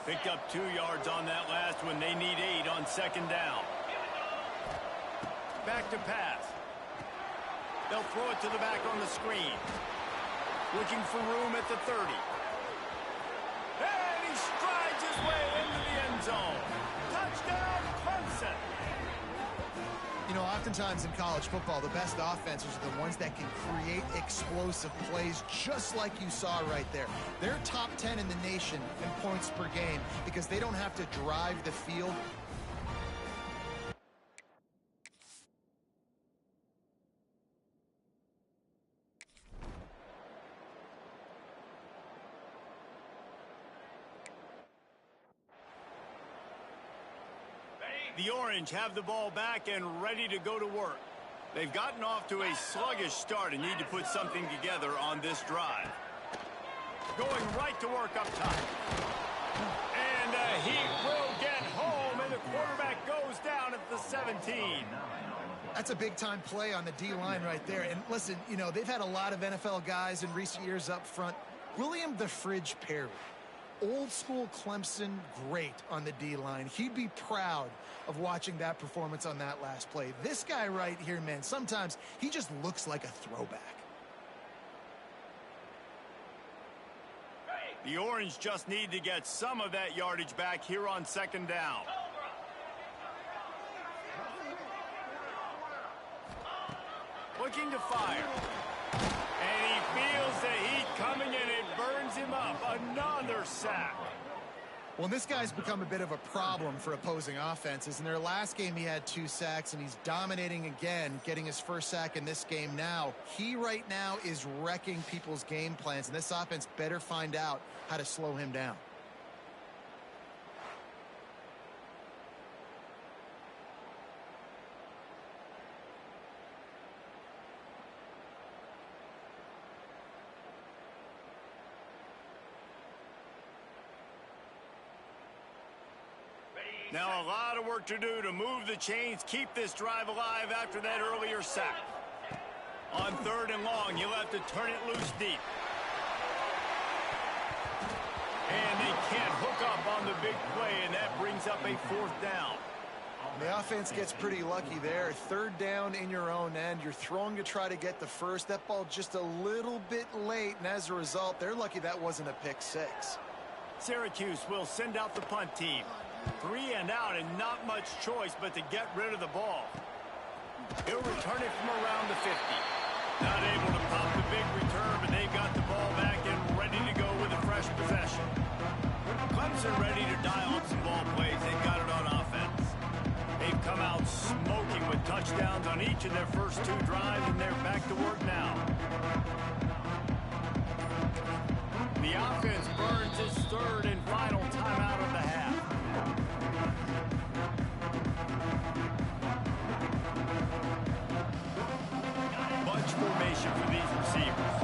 Picked up 2 yards on that last one. They need 8 on second down. Back to pass. They'll throw it to the back on the screen. Looking for room at the 30. And he strides his way into the end zone. Touchdown, Clemson. You know, oftentimes in college football, the best offenses are the ones that can create explosive plays, just like you saw right there. They're top 10 in the nation in points per game because they don't have to drive the field. The Orange have the ball back and ready to go to work. They've gotten off to a sluggish start and need to put something together on this drive. Going right to work up top. And he will get home, and the quarterback goes down at the 17. That's a big-time play on the D-line right there. And listen, you know, they've had a lot of NFL guys in recent years up front. William the Fridge Perry, old-school Clemson great on the D-line. He'd be proud of watching that performance on that last play. This guy right here, man, sometimes he just looks like a throwback. The Orange just need to get some of that yardage back here on second down. Looking to fire. And he feels the heat coming and it burns him up. Another sack. Well, this guy's become a bit of a problem for opposing offenses. In their last game, he had 2 sacks, and he's dominating again, getting his first sack in this game now. He right now is wrecking people's game plans, and this offense better find out how to slow him down. Now a lot of work to do to move the chains, keep this drive alive after that earlier sack. On 3rd and long, you'll have to turn it loose deep. And they can't hook up on the big play, and that brings up a 4th down. The offense gets pretty lucky there. 3rd down in your own end. You're throwing to try to get the first. That ball just a little bit late, and as a result, they're lucky that wasn't a pick 6. Syracuse will send out the punt team. 3 and out, and not much choice but to get rid of the ball. He'll return it from around the 50. Not able to pop the big return, but they've got the ball back and ready to go with a fresh possession. Clemson ready to dial up some ball plays. They've got it on offense. They've come out smoking with touchdowns on each of their first 2 drives, and they're back to work now. The offense burns its 3rd and final timeout of the half. Bunch formation for these receivers.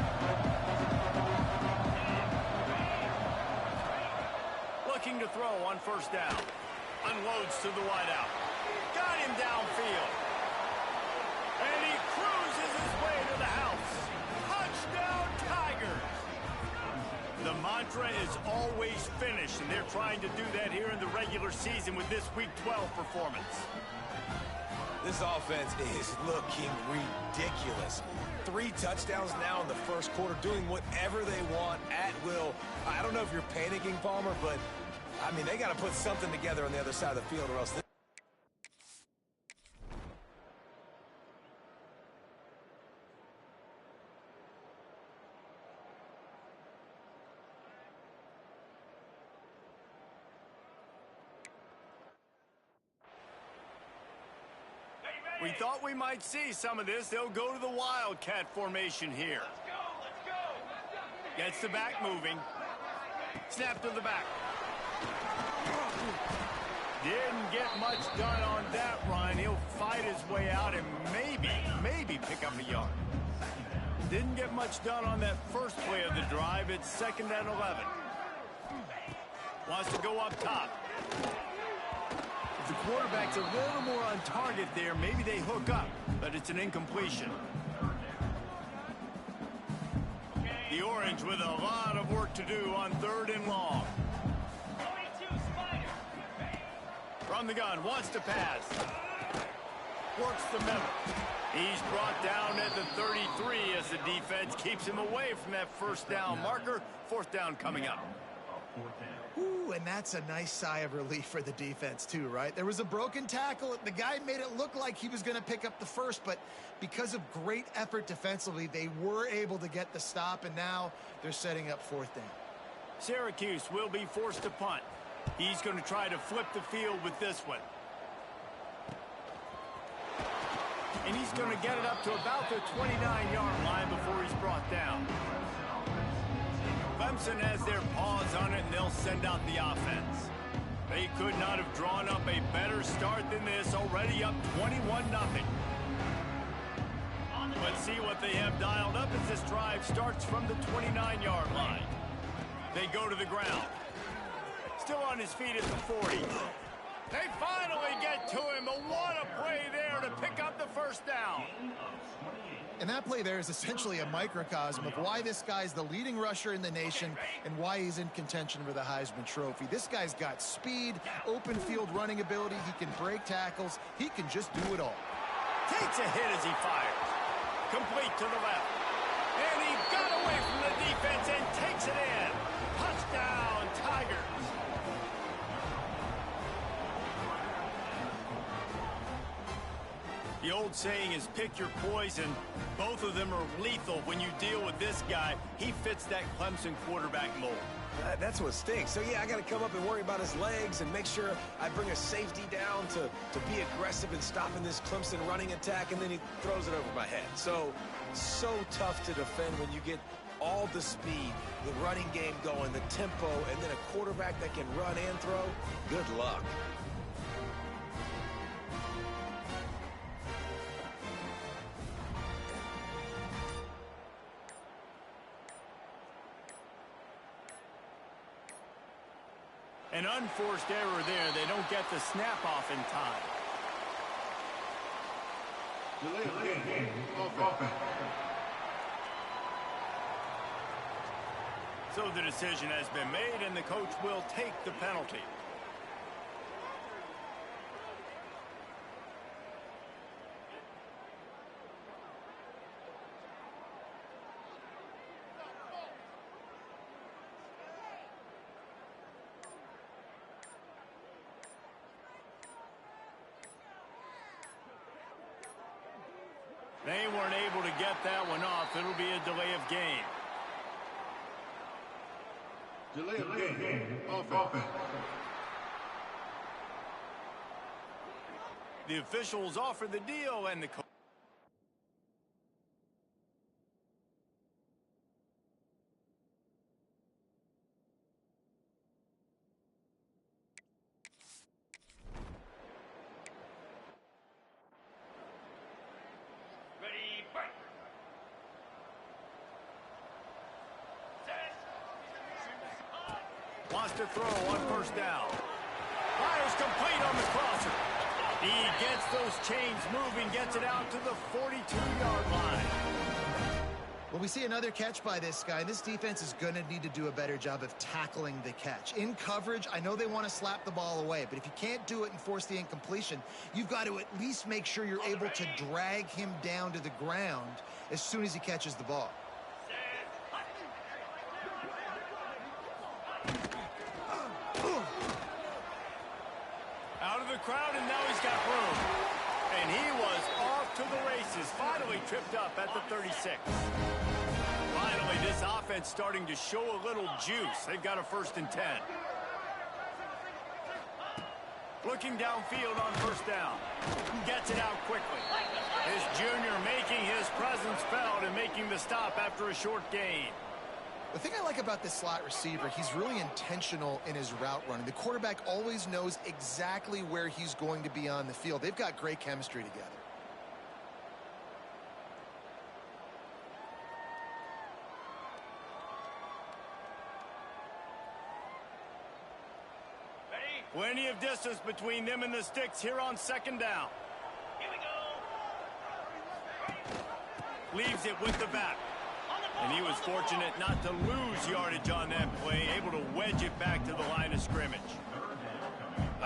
Looking to throw on 1st down. Unloads to the wideout. Got him downfield. And he cruises his way to the house. Touchdown, Tigers. The mantra is always finish, and they're trying to do that here in the regular season with this Week 12 performance. This offense is looking ridiculous. 3 touchdowns now in the first quarter, doing whatever they want at will. I don't know if you're panicking, Palmer, but, I mean, they got to put something together on the other side of the field or else... We thought we might see some of this. They'll go to the Wildcat formation here. Let's go. Gets the back moving. Snap to the back. Didn't get much done on that run. He'll fight his way out and maybe pick up a yard. Didn't get much done on that first play of the drive. It's 2nd and 11. Wants to go up top. If the quarterback's a little more on target there, maybe they hook up, but it's an incompletion. The Orange with a lot of work to do on 3rd and long. On the gun, wants to pass. Works the middle. He's brought down at the 33 as the defense keeps him away from that first down marker. Fourth down coming up. Ooh, and that's a nice sigh of relief for the defense too, right? There was a broken tackle. The guy made it look like he was going to pick up the first, but because of great effort defensively, they were able to get the stop, and now they're setting up fourth down. Syracuse will be forced to punt. He's going to try to flip the field with this one. And he's going to get it up to about the 29-yard line before he's brought down. Clemson has their paws on it, and they'll send out the offense. They could not have drawn up a better start than this, already up 21-0. Let's see what they have dialed up as this drive starts from the 29-yard line. They go to the ground. Still on his feet at the 40. They finally get to him, but what a play there to pick up the first down. And that play there is essentially a microcosm of why this guy's the leading rusher in the nation and why he's in contention for the Heisman Trophy. This guy's got speed, open field running ability. He can break tackles. He can just do it all. Takes a hit as he fires. Complete to the left. And he got away from the defense and takes it in. Touchdown, Tigers. The old saying is pick your poison. Both of them are lethal when you deal with this guy. He fits that Clemson quarterback mold. That's what stinks. So, yeah, I got to come up and worry about his legs and make sure I bring a safety down to be aggressive in stopping this Clemson running attack, and then he throws it over my head. So tough to defend when you get all the speed, the running game going, the tempo, and then a quarterback that can run and throw. Good luck. An unforced error there. They don't get the snap off in time. So the decision has been made, and the coach will take the penalty. They weren't able to get that one off. It'll be a delay of game. Delay of game. Offense. The officials offer the deal, and the coach. Wants to throw on first down. Fires complete on the crosser. He gets those chains moving, gets it out to the 42-yard line. Well, we see another catch by this guy. This defense is going to need to do a better job of tackling the catch. In coverage, I know they want to slap the ball away, but if you can't do it and force the incompletion, you've got to at least make sure you're able to drag him down to the ground as soon as he catches the ball. Out of the crowd, and now he's got room. And he was off to the races. Finally tripped up at the 36. Finally, this offense starting to show a little juice. They've got a 1st and 10. Looking downfield on first down. Gets it out quickly. His junior making his presence felt and making the stop after a short gain. The thing I like about this slot receiver, he's really intentional in his route running. The quarterback always knows exactly where he's going to be on the field. They've got great chemistry together. Plenty of distance between them and the sticks here on 2nd down. Here we go. Leaves it with the back. And he was fortunate not to lose yardage on that play, able to wedge it back to the line of scrimmage.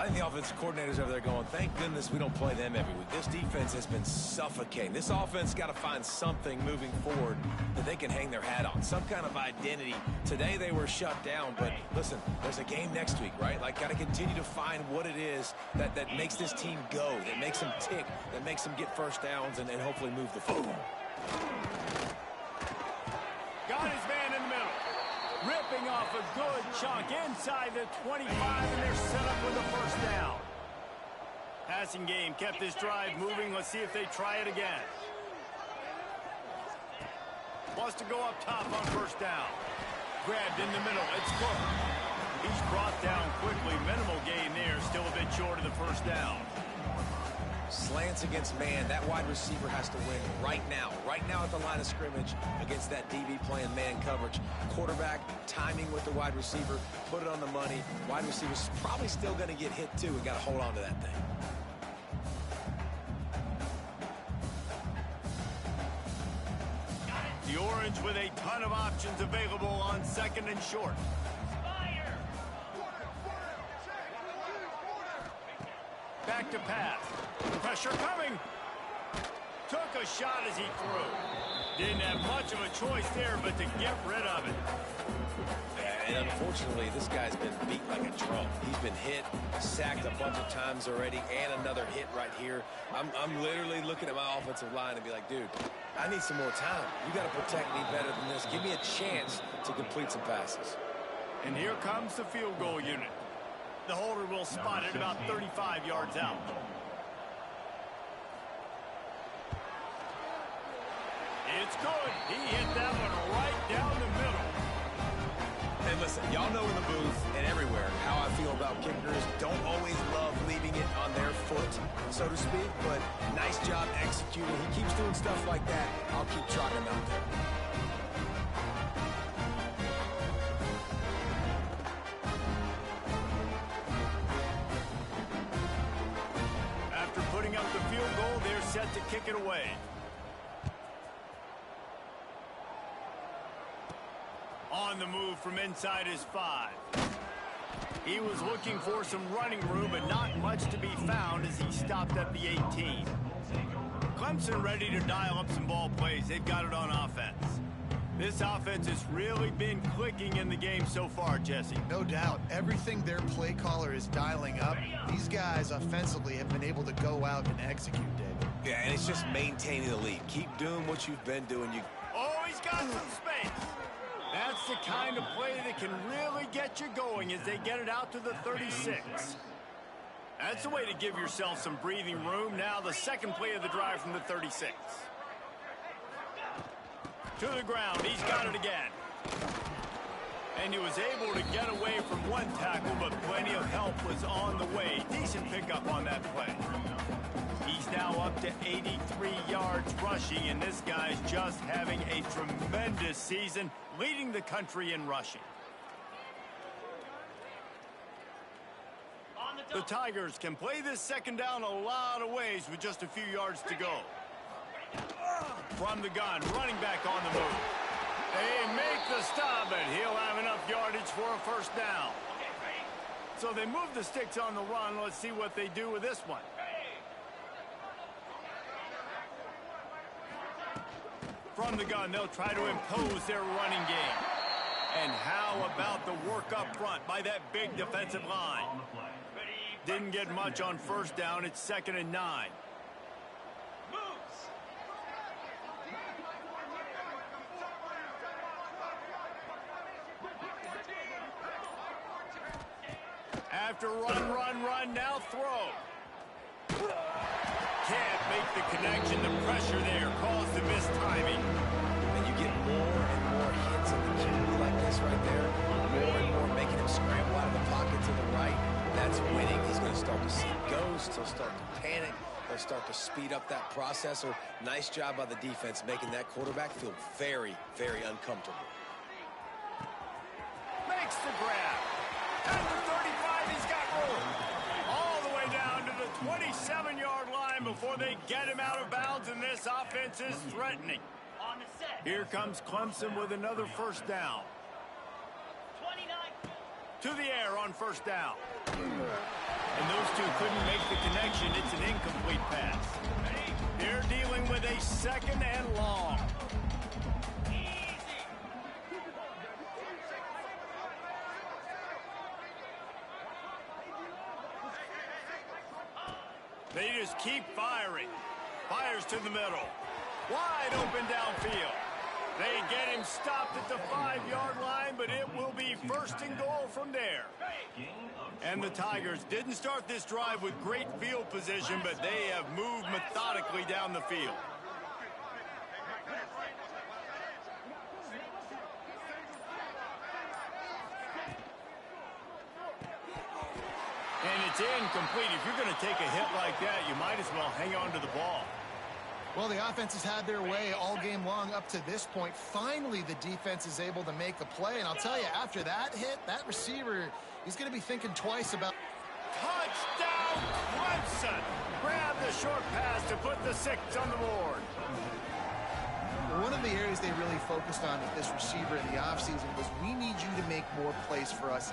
I think the offensive coordinators over there going, thank goodness we don't play them every week. This defense has been suffocating. This offense got to find something moving forward that they can hang their hat on, some kind of identity. Today they were shut down, but listen, there's a game next week, right? Like, got to continue to find what it is that makes this team go, that makes them tick, that makes them get first downs and hopefully move the football. Got his man in the middle. Ripping off a good chunk inside the 25, and they're set up with a first down. Passing game kept this drive moving. Let's see if they try it again. Wants to go up top on first down. Grabbed in the middle. It's Cook. He's brought down quickly. Minimal gain there. Still a bit short of the first down. Slants against man. That wide receiver has to win right now at the line of scrimmage against that DB playing man coverage. Quarterback timing with the wide receiver, put it on the money. Wide receiver's probably still going to get hit too. We got to hold on to that thing. The Orange with a ton of options available on second and short. Back to pass. Pressure coming. Took a shot as he threw. Didn't have much of a choice there, but to get rid of it. And unfortunately, this guy's been beat like a drum. He's been hit, sacked a bunch of times already, and another hit right here. I'm literally looking at my offensive line and be like, dude, I need some more time. You got to protect me better than this. Give me a chance to complete some passes. And here comes the field goal unit. The holder will spot it about 35 yards out. It's good. He hit that one right down the middle. And listen, y'all know in the booth and everywhere how I feel about kickers. Don't always love leaving it on their foot, so to speak, but nice job executing. He keeps doing stuff like that. I'll keep trotting him out there. After putting up the field goal, they're set to kick it away. On the move from inside his 5. He was looking for some running room, but not much to be found as he stopped at the 18. Clemson ready to dial up some ball plays. They've got it on offense. This offense has really been clicking in the game so far, Jesse. No doubt. Everything their play caller is dialing up, these guys offensively have been able to go out and execute, David. Yeah, and it's just maintaining the lead. Keep doing what you've been doing. Oh, he's got some space. That's the kind of play that can really get you going as they get it out to the 36. That's the way to give yourself some breathing room. Now the second play of the drive from the 36. To the ground. He's got it again. And he was able to get away from one tackle, but plenty of help was on the way. Decent pickup on that play. He's now up to 83 yards rushing, and this guy's just having a tremendous season, leading the country in rushing. The Tigers can play this second down a lot of ways with just a few yards to go. From the gun, running back on the move. They make the stop, and he'll have enough yardage for a first down. So they move the sticks on the run. Let's see what they do with this one. From the gun, they'll try to impose their running game. And how about the work up front by that big defensive line? Didn't get much on first down. It's 2nd and 9. After run, now throw. Can't make the connection. The pressure there caused the missed timing. And you get more and more hits in the QB like this right there. More and more making him scramble out of the pocket to the right. That's winning. He's going to start to see ghosts. He'll start to panic. He'll start to speed up that processor. Nice job by the defense making that quarterback feel very, very uncomfortable. Makes the grab. At the 35, he's got room. All the way down to the 27-yard line before they get him out of bounds, and this offense is threatening. Here comes Clemson with another first down. to the air on first down. And those two couldn't make the connection. It's an incomplete pass. They're dealing with a second and long. They just keep firing. Fires to the middle. Wide open downfield. They get him stopped at the 5-yard line, but it will be first and goal from there. And the Tigers didn't start this drive with great field position, but they have moved methodically down the field. And it's incomplete. If you're going to take a hit like that, you might as well hang on to the ball. Well, the offense has had their way all game long up to this point. Finally, the defense is able to make a play. And I'll tell you, after that hit, that receiver, he's going to be thinking twice about... Touchdown, Clemson! Grab the short pass to put the 6 on the board. One of the areas they really focused on with this receiver in the offseason was, we need you to make more plays for us.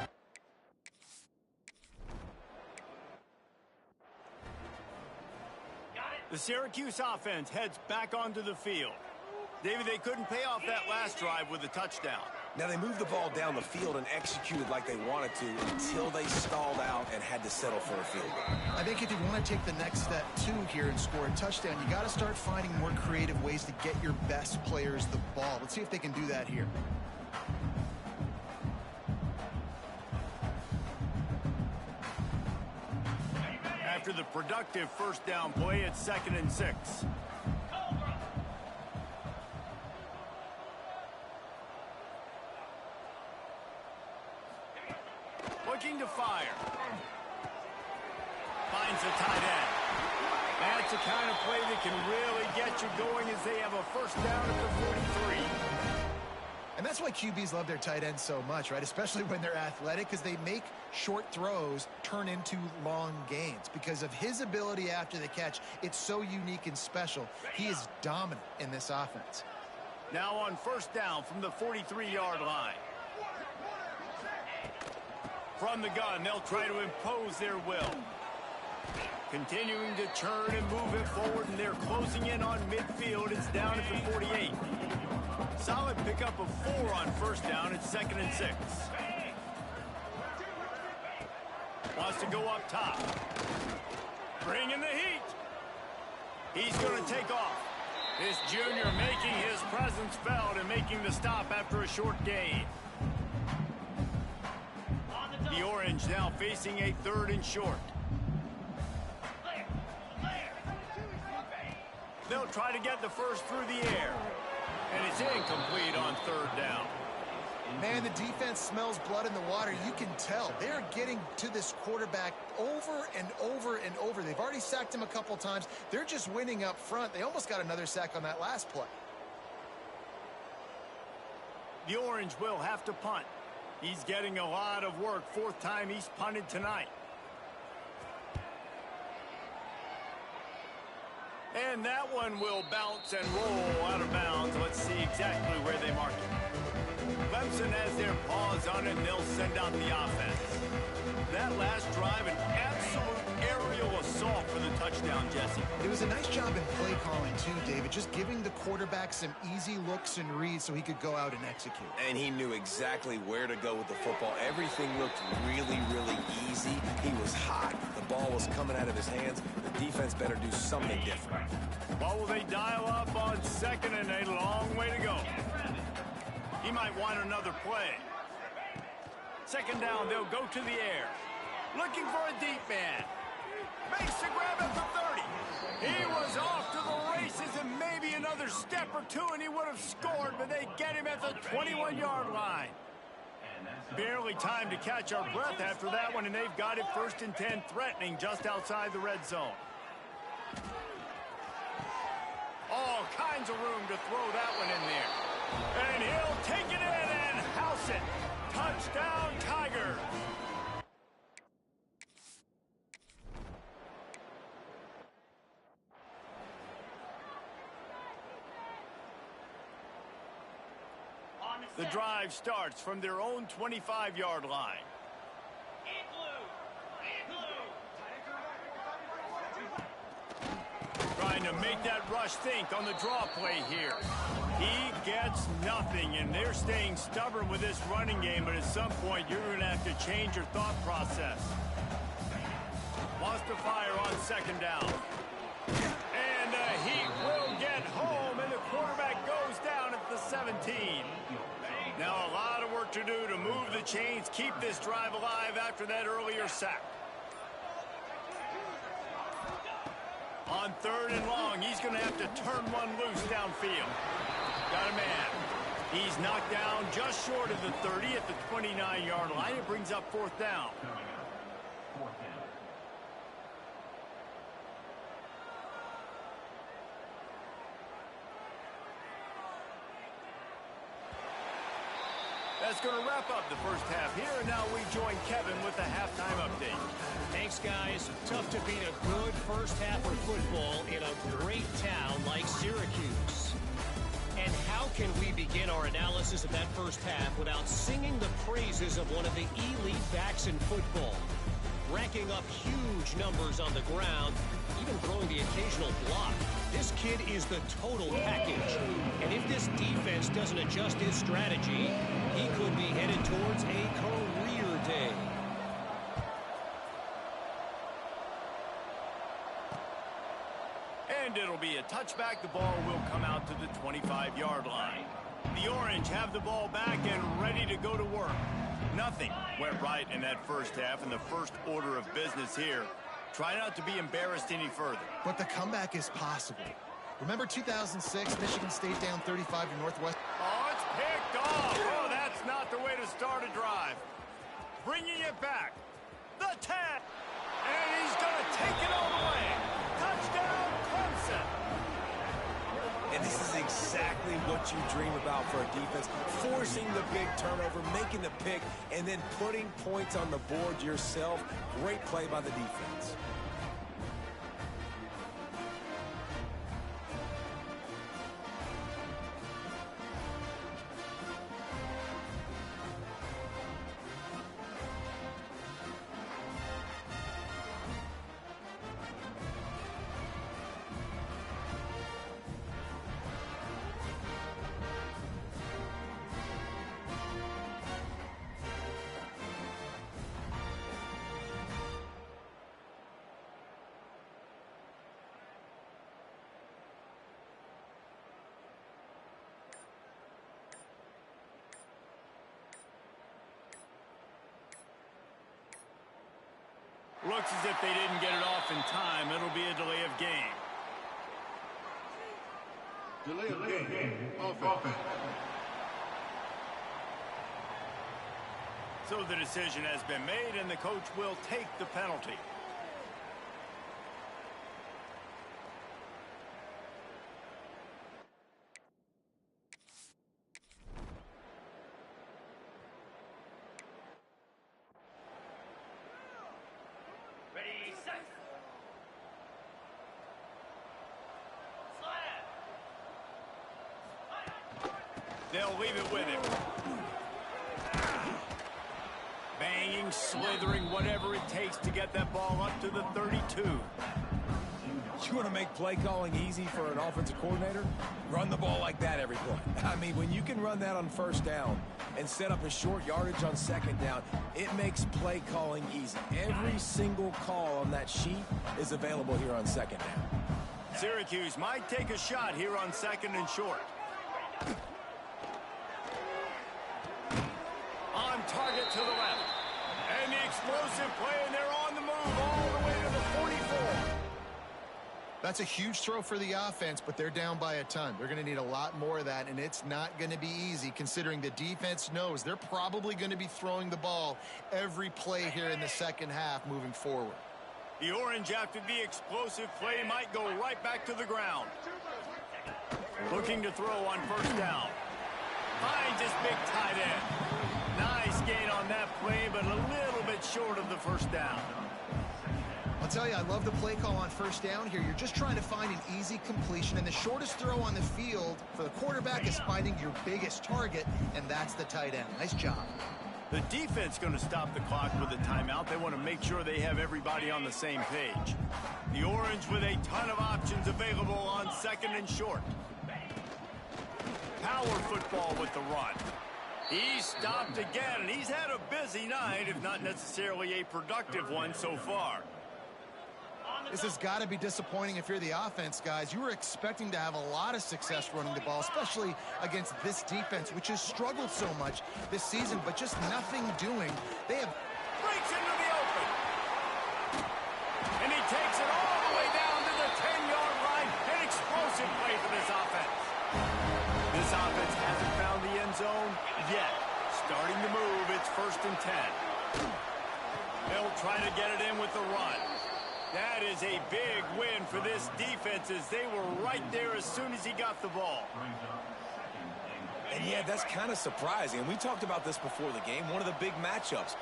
The Syracuse offense heads back onto the field. David, they couldn't pay off that last drive with a touchdown. Now, they moved the ball down the field and executed like they wanted to until they stalled out and had to settle for a field goal. I think if you want to take the next step, too, here and score a touchdown, you got to start finding more creative ways to get your best players the ball. Let's see if they can do that here. After the productive first down play, it's 2nd and 6. Looking to fire. Finds the tight end. That's the kind of play that can really get you going as they have a first down at the 43. And that's why QBs love their tight ends so much, right? Especially when they're athletic, because they make short throws turn into long gains. Because of his ability after the catch, it's so unique and special. He is dominant in this offense. Now on first down from the 43-yard line. From the gun, they'll try to impose their will. Continuing to turn and move it forward, and they're closing in on midfield. It's down at the 48. Solid pickup of 4 on first down. It's 2nd and 6. Wants to go up top. Bring in the heat. He's going to take off. This junior making his presence felt and making the stop after a short gain. The Orange now facing a 3rd and short. They'll try to get the first through the air. And it's incomplete on 3rd down. Man, the defense smells blood in the water. You can tell. They're getting to this quarterback over and over and over. They've already sacked him a couple times. They're just winning up front. They almost got another sack on that last play. The Orange will have to punt. He's getting a lot of work. 4th time he's punted tonight. And that one will bounce and roll out of bounds. Let's see exactly where they mark it. Clemson has their paws on it, and they'll send out the offense. That last drive, an absolute aerial assault for the touchdown, Jesse. It was a nice job in play calling, too, David, just giving the quarterback some easy looks and reads so he could go out and execute. And he knew exactly where to go with the football. Everything looked really, really easy. He was hot. The ball was coming out of his hands. The defense better do something different. What will they dial up on 2nd and a long way to go? He might want another play. 2nd down, they'll go to the air. Looking for a deep man. Makes the grab at the 30. He was off to the races and maybe another step or two and he would have scored, but they get him at the 21-yard line. Barely time to catch our breath after that one, and they've got it 1st and 10, threatening just outside the red zone. All kinds of room to throw that one in there. And he'll take it in and house it. Touchdown, Tigers. The drive starts from their own 25-yard line. to make that rush think on the draw play here. He gets nothing, and they're staying stubborn with this running game, but at some point, you're going to have to change your thought process. Wants to fire on second down. And the Heat will get home, and the quarterback goes down at the 17. Now a lot of work to do to move the chains, keep this drive alive after that earlier sack. On third and long, he's going to have to turn one loose downfield. Got a man. He's knocked down just short of the 30 at the 29-yard line. It brings up fourth down. That's going to wrap up the first half here, and now we join Kevin with the halftime update. Thanks, guys. Tough to beat a good first half of football in a great town like Syracuse. And how can we begin our analysis of that first half without singing the praises of one of the elite backs in football? Racking up huge numbers on the ground, even throwing the occasional block. This kid is the total package. And if this defense doesn't adjust his strategy, he could be headed towards a career day. And it'll be a touchback. The ball will come out to the 25-yard line. The Orange have the ball back and ready to go to work. Nothing went right in that first half, and the first order of business here. Try not to be embarrassed any further. But the comeback is possible. Remember 2006, Michigan State down 35 to Northwest? Oh, it's picked off. Oh, that's not the way to start a drive. Bringing it back. The 10. And he's going to take it all the way. Touchdown, Clemson. And this is exactly what you dream about for a defense. Forcing the big turnover, making the pick, and then putting points on the board yourself. Great play by the defense. Looks as if they didn't get it off in time. It'll be a delay of game. Delay of game. Offense. So the decision has been made, and the coach will take the penalty. Ready, set. Slam. They'll leave it with him. Banging, slithering, whatever it takes to get that ball up to the 32. You want to make play calling easy for an offensive coordinator? Run the ball like that every play. I mean, when you can run that on first down and set up a short yardage on second down, it makes play calling easy. Every single call on that sheet is available here on second down. Syracuse might take a shot here on second and short. On target to the left. And the explosive play, and they're on the move all the way to the 44. That's a huge throw for the offense, but they're down by a ton. They're going to need a lot more of that, and it's not going to be easy considering the defense knows they're probably going to be throwing the ball every play here in the second half moving forward. The Orange, after the explosive play, might go right back to the ground. Looking to throw on first down. Finds his big tight end. Nice gain on that play, but a little bit short of the first down. I'll tell you, I love the play call on first down here. You're just trying to find an easy completion, and the shortest throw on the field for the quarterback is finding your biggest target, and that's the tight end. Nice job. The defense going to stop the clock with a timeout. They want to make sure they have everybody on the same page. The Orange with a ton of options available on second and short. Power football with the run. He's stopped again, and he's had a busy night, if not necessarily a productive one so far. This has got to be disappointing if you're the offense, guys. You were expecting to have a lot of success running the ball, especially against this defense, which has struggled so much this season, but just nothing doing. They have... Breaks into the open. And he takes it all the way down to the 10-yard line. An explosive play for this offense. This offense hasn't found the end zone yet. Starting to move, it's 1st and 10. They'll try to get it in with the run. That is a big win for this defense as they were right there as soon as he got the ball. And yeah, that's kind of surprising. And we talked about this before the game. One of the big matchups.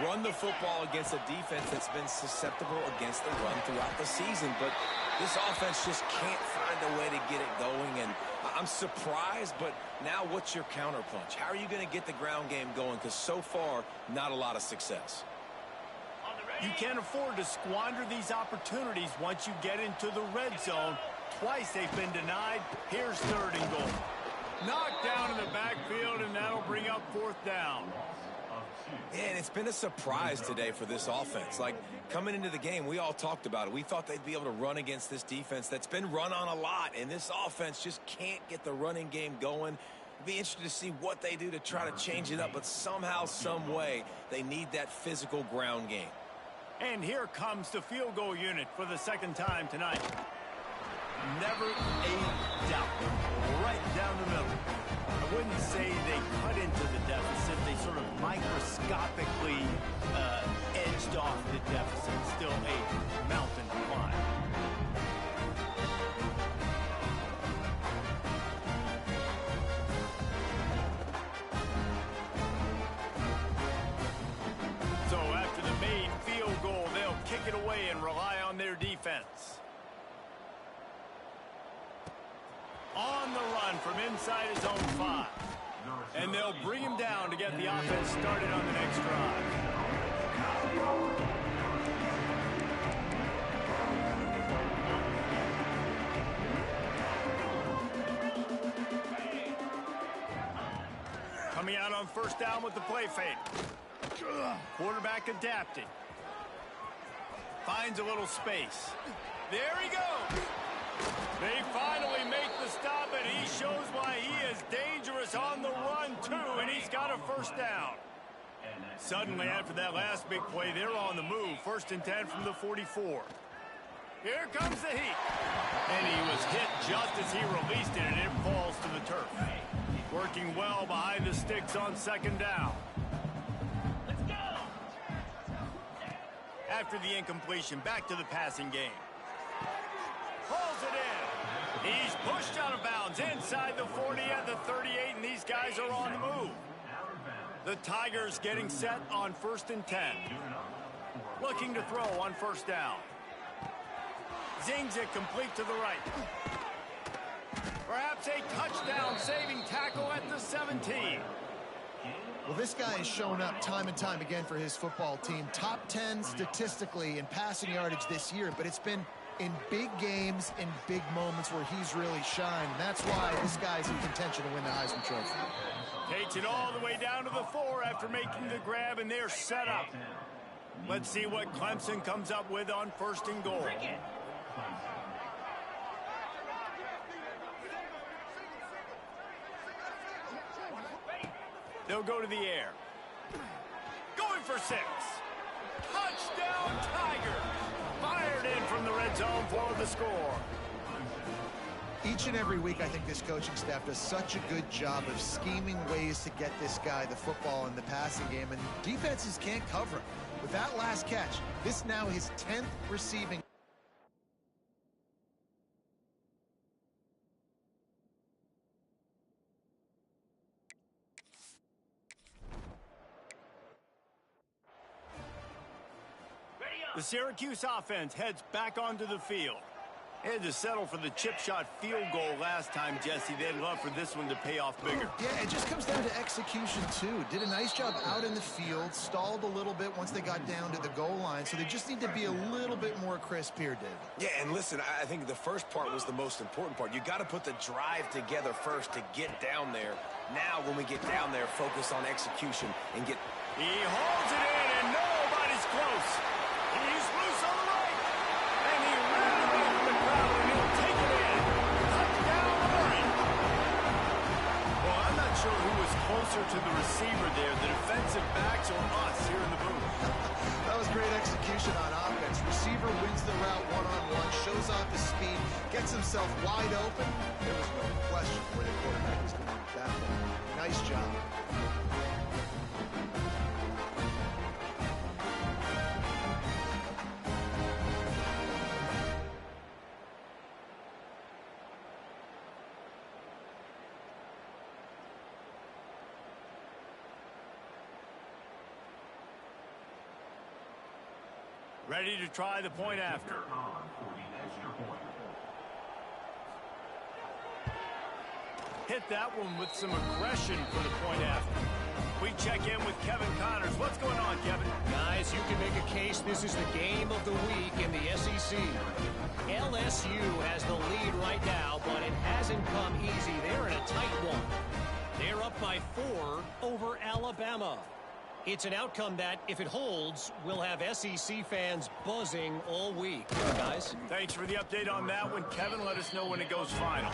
Run the football against a defense that's been susceptible against the run throughout the season. But this offense just can't find a way to get it going. And I'm surprised, but now what's your counterpunch? How are you going to get the ground game going? Because so far, not a lot of success. You can't afford to squander these opportunities once you get into the red zone. Twice they've been denied. Here's 3rd and goal. Knocked down in the backfield, and that'll bring up 4th down. And it's been a surprise today for this offense. Like, coming into the game, we all talked about it. We thought they'd be able to run against this defense that's been run on a lot, and this offense just can't get the running game going. It'd be interesting to see what they do to try to change it up, but somehow, some way, they need that physical ground game. And here comes the field goal unit for the 2nd time tonight. Never a doubt. Right down the middle. I wouldn't say they cut into the deficit. They sort of microscopically edged off the deficit. Still a mountain to climb. So after the made field goal, they'll kick it away and rely on their defense. On the run from inside his own 5. And they'll bring him down to get the offense started on the next drive. Coming out on 1st down with the play fake. Quarterback adapting. Finds a little space. There he goes. They finally make the stop, and he shows why he is dangerous on the run, too, and he's got a 1st down. Suddenly, after that last big play, they're on the move. 1st and 10 from the 44. Here comes the heat. And he was hit just as he released it, and it falls to the turf. Working well behind the sticks on 2nd down. Let's go! After the incompletion, back to the passing game. Pulls it in. He's pushed out of bounds inside the 40 at the 38, and these guys are on the move. The Tigers getting set on 1st and 10. Looking to throw on 1st down. Zings it complete to the right. Perhaps a touchdown-saving tackle at the 17. Well, this guy has shown up time and time again for his football team. Top 10 statistically in passing yardage this year, but it's been in big games, in big moments where he's really shined. And that's why this guy's in contention to win the Heisman Trophy. Takes it all the way down to the 4 after making the grab, and they're set up. Let's see what Clemson comes up with on 1st and goal. They'll go to the air. Going for 6. Touchdown, Tiger. Fired in from the red zone for the score. Each and every week, I think this coaching staff does such a good job of scheming ways to get this guy the football in the passing game, and defenses can't cover it. With that last catch, this now his 10th receiving. The Syracuse offense heads back onto the field. They had to settle for the chip shot field goal last time, Jesse. They'd love for this one to pay off bigger. Yeah, it just comes down to execution, too. Did a nice job out in the field, stalled a little bit once they got down to the goal line, so they just need to be a little bit more crisp here, David. Yeah, and listen, I think the first part was the most important part. You got to put the drive together first to get down there. Now, when we get down there, focus on execution and get... He holds it in, and nobody's close. He's loose on the right, and he ran away from the crowd, and he'll take it in. Touchdown, Orange. Well, I'm not sure who was closer to the receiver there, the defensive backs or us here in the booth. That was great execution on offense. Receiver wins the route one-on-one, shows off his speed, gets himself wide open. There was no question where the quarterback was going with that one. Nice job. Ready to try the point after. Hit that one with some aggression for the point after. We check in with Kevin Connors. What's going on, Kevin? Guys, you can make a case this is the game of the week in the SEC. LSU has the lead right now, but it hasn't come easy. They're in a tight one. They're up by 4 over Alabama. It's an outcome that, if it holds, will have SEC fans buzzing all week. Guys? Thanks for the update on that one, Kevin. Let us know when it goes final.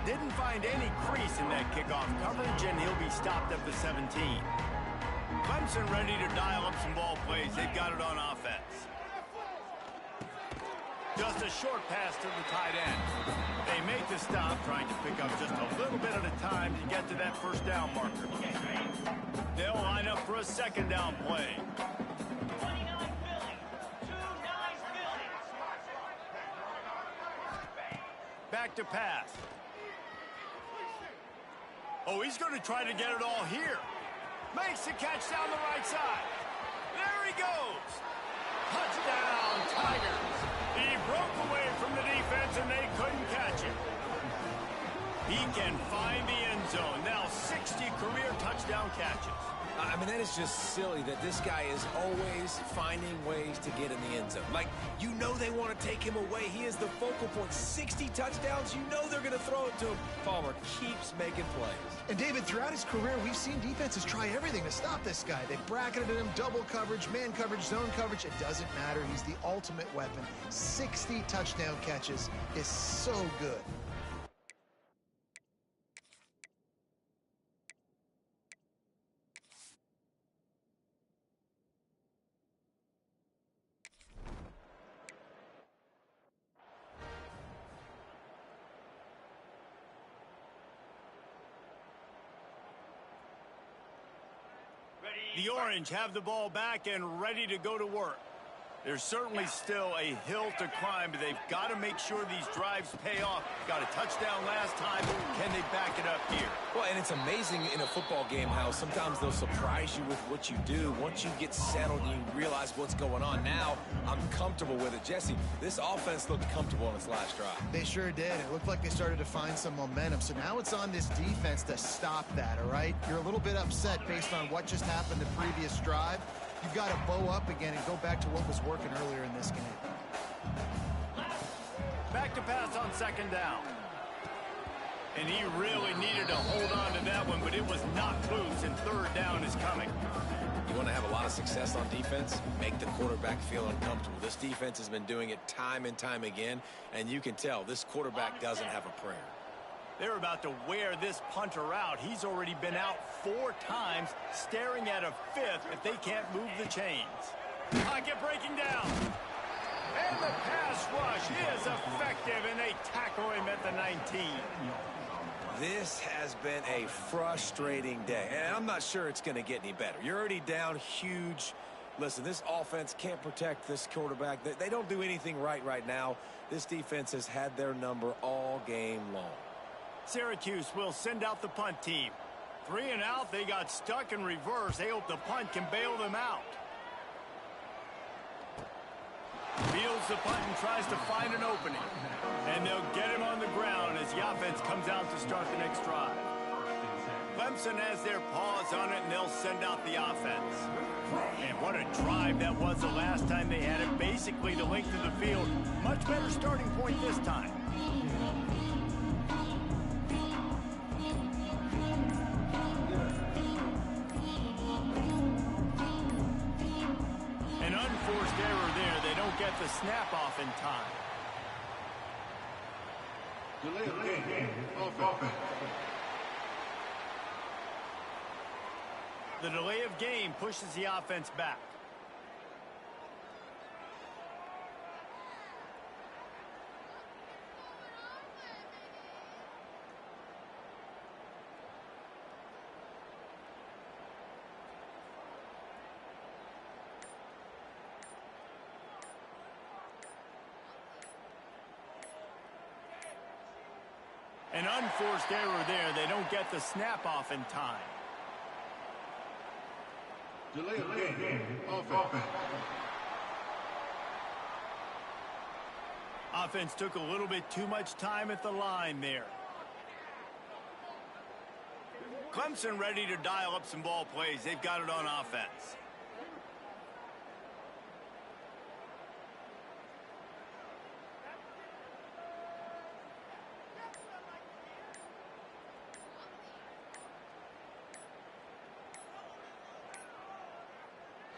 Didn't find any crease in that kickoff coverage, and he'll be stopped at the 17. Clemson ready to dial up some ball plays. They've got it on offense. Just a short pass to the tight end. They make the stop, trying to pick up just a little bit at a time to get to that first down marker. They'll line up for a second down play. 29 Philly. 2 nice Phillies. Back to pass. Oh, he's going to try to get it all here. Makes the catch down the right side. There he goes. Touchdown, Tigers. He broke away from the defense, and they couldn't catch him. He can find the end zone. Now 60 career touchdown catches. I mean, that is just silly that this guy is always finding ways to get in the end zone. Like, you know they want to take him away. He is the focal point. 60 touchdowns, you know they're going to throw it to him. Palmer keeps making plays. And David, throughout his career, we've seen defenses try everything to stop this guy. They've bracketed him, double coverage, man coverage, zone coverage. It doesn't matter. He's the ultimate weapon. 60 touchdown catches is so good. The Orange have the ball back and ready to go to work. There's certainly still a hill to climb, but they've got to make sure these drives pay off. Got a touchdown last time. Can they back it up here? Well, and it's amazing in a football game how sometimes they'll surprise you with what you do. Once you get settled and you realize what's going on, now I'm comfortable with it. Jesse, this offense looked comfortable on its last drive. They sure did. It looked like they started to find some momentum. So now it's on this defense to stop that, all right? You're a little bit upset based on what just happened the previous drive. You've got to bow up again and go back to what was working earlier in this game. Back to pass on second down. And he really needed to hold on to that one, but it was knocked loose, and third down is coming. You want to have a lot of success on defense? Make the quarterback feel uncomfortable. This defense has been doing it time and time again, and you can tell this quarterback doesn't have a prayer. They're about to wear this punter out. He's already been out 4 times, staring at a 5th if they can't move the chains. Pocket breaking down. And the pass rush is effective, and they tackle him at the 19. This has been a frustrating day, and I'm not sure it's going to get any better. You're already down huge. Listen, this offense can't protect this quarterback. They don't do anything right now. This defense has had their number all game long. Syracuse will send out the punt team. 3 and out. They got stuck in reverse. They hope the punt can bail them out. Field throws the punt and tries to find an opening. And they'll get him on the ground as the offense comes out to start the next drive. Clemson has their paws on it, and they'll send out the offense. And what a drive that was the last time they had it. Basically the length of the field. Much better starting point this time. An unforced error there. They don't get the snap off in time. Delay of game. Offense. The delay of game pushes the offense back. An unforced error there. They don't get the snap off in time. Delay of game. Offense. Offense took a little bit too much time at the line there. Clemson ready to dial up some ball plays. They've got it on offense.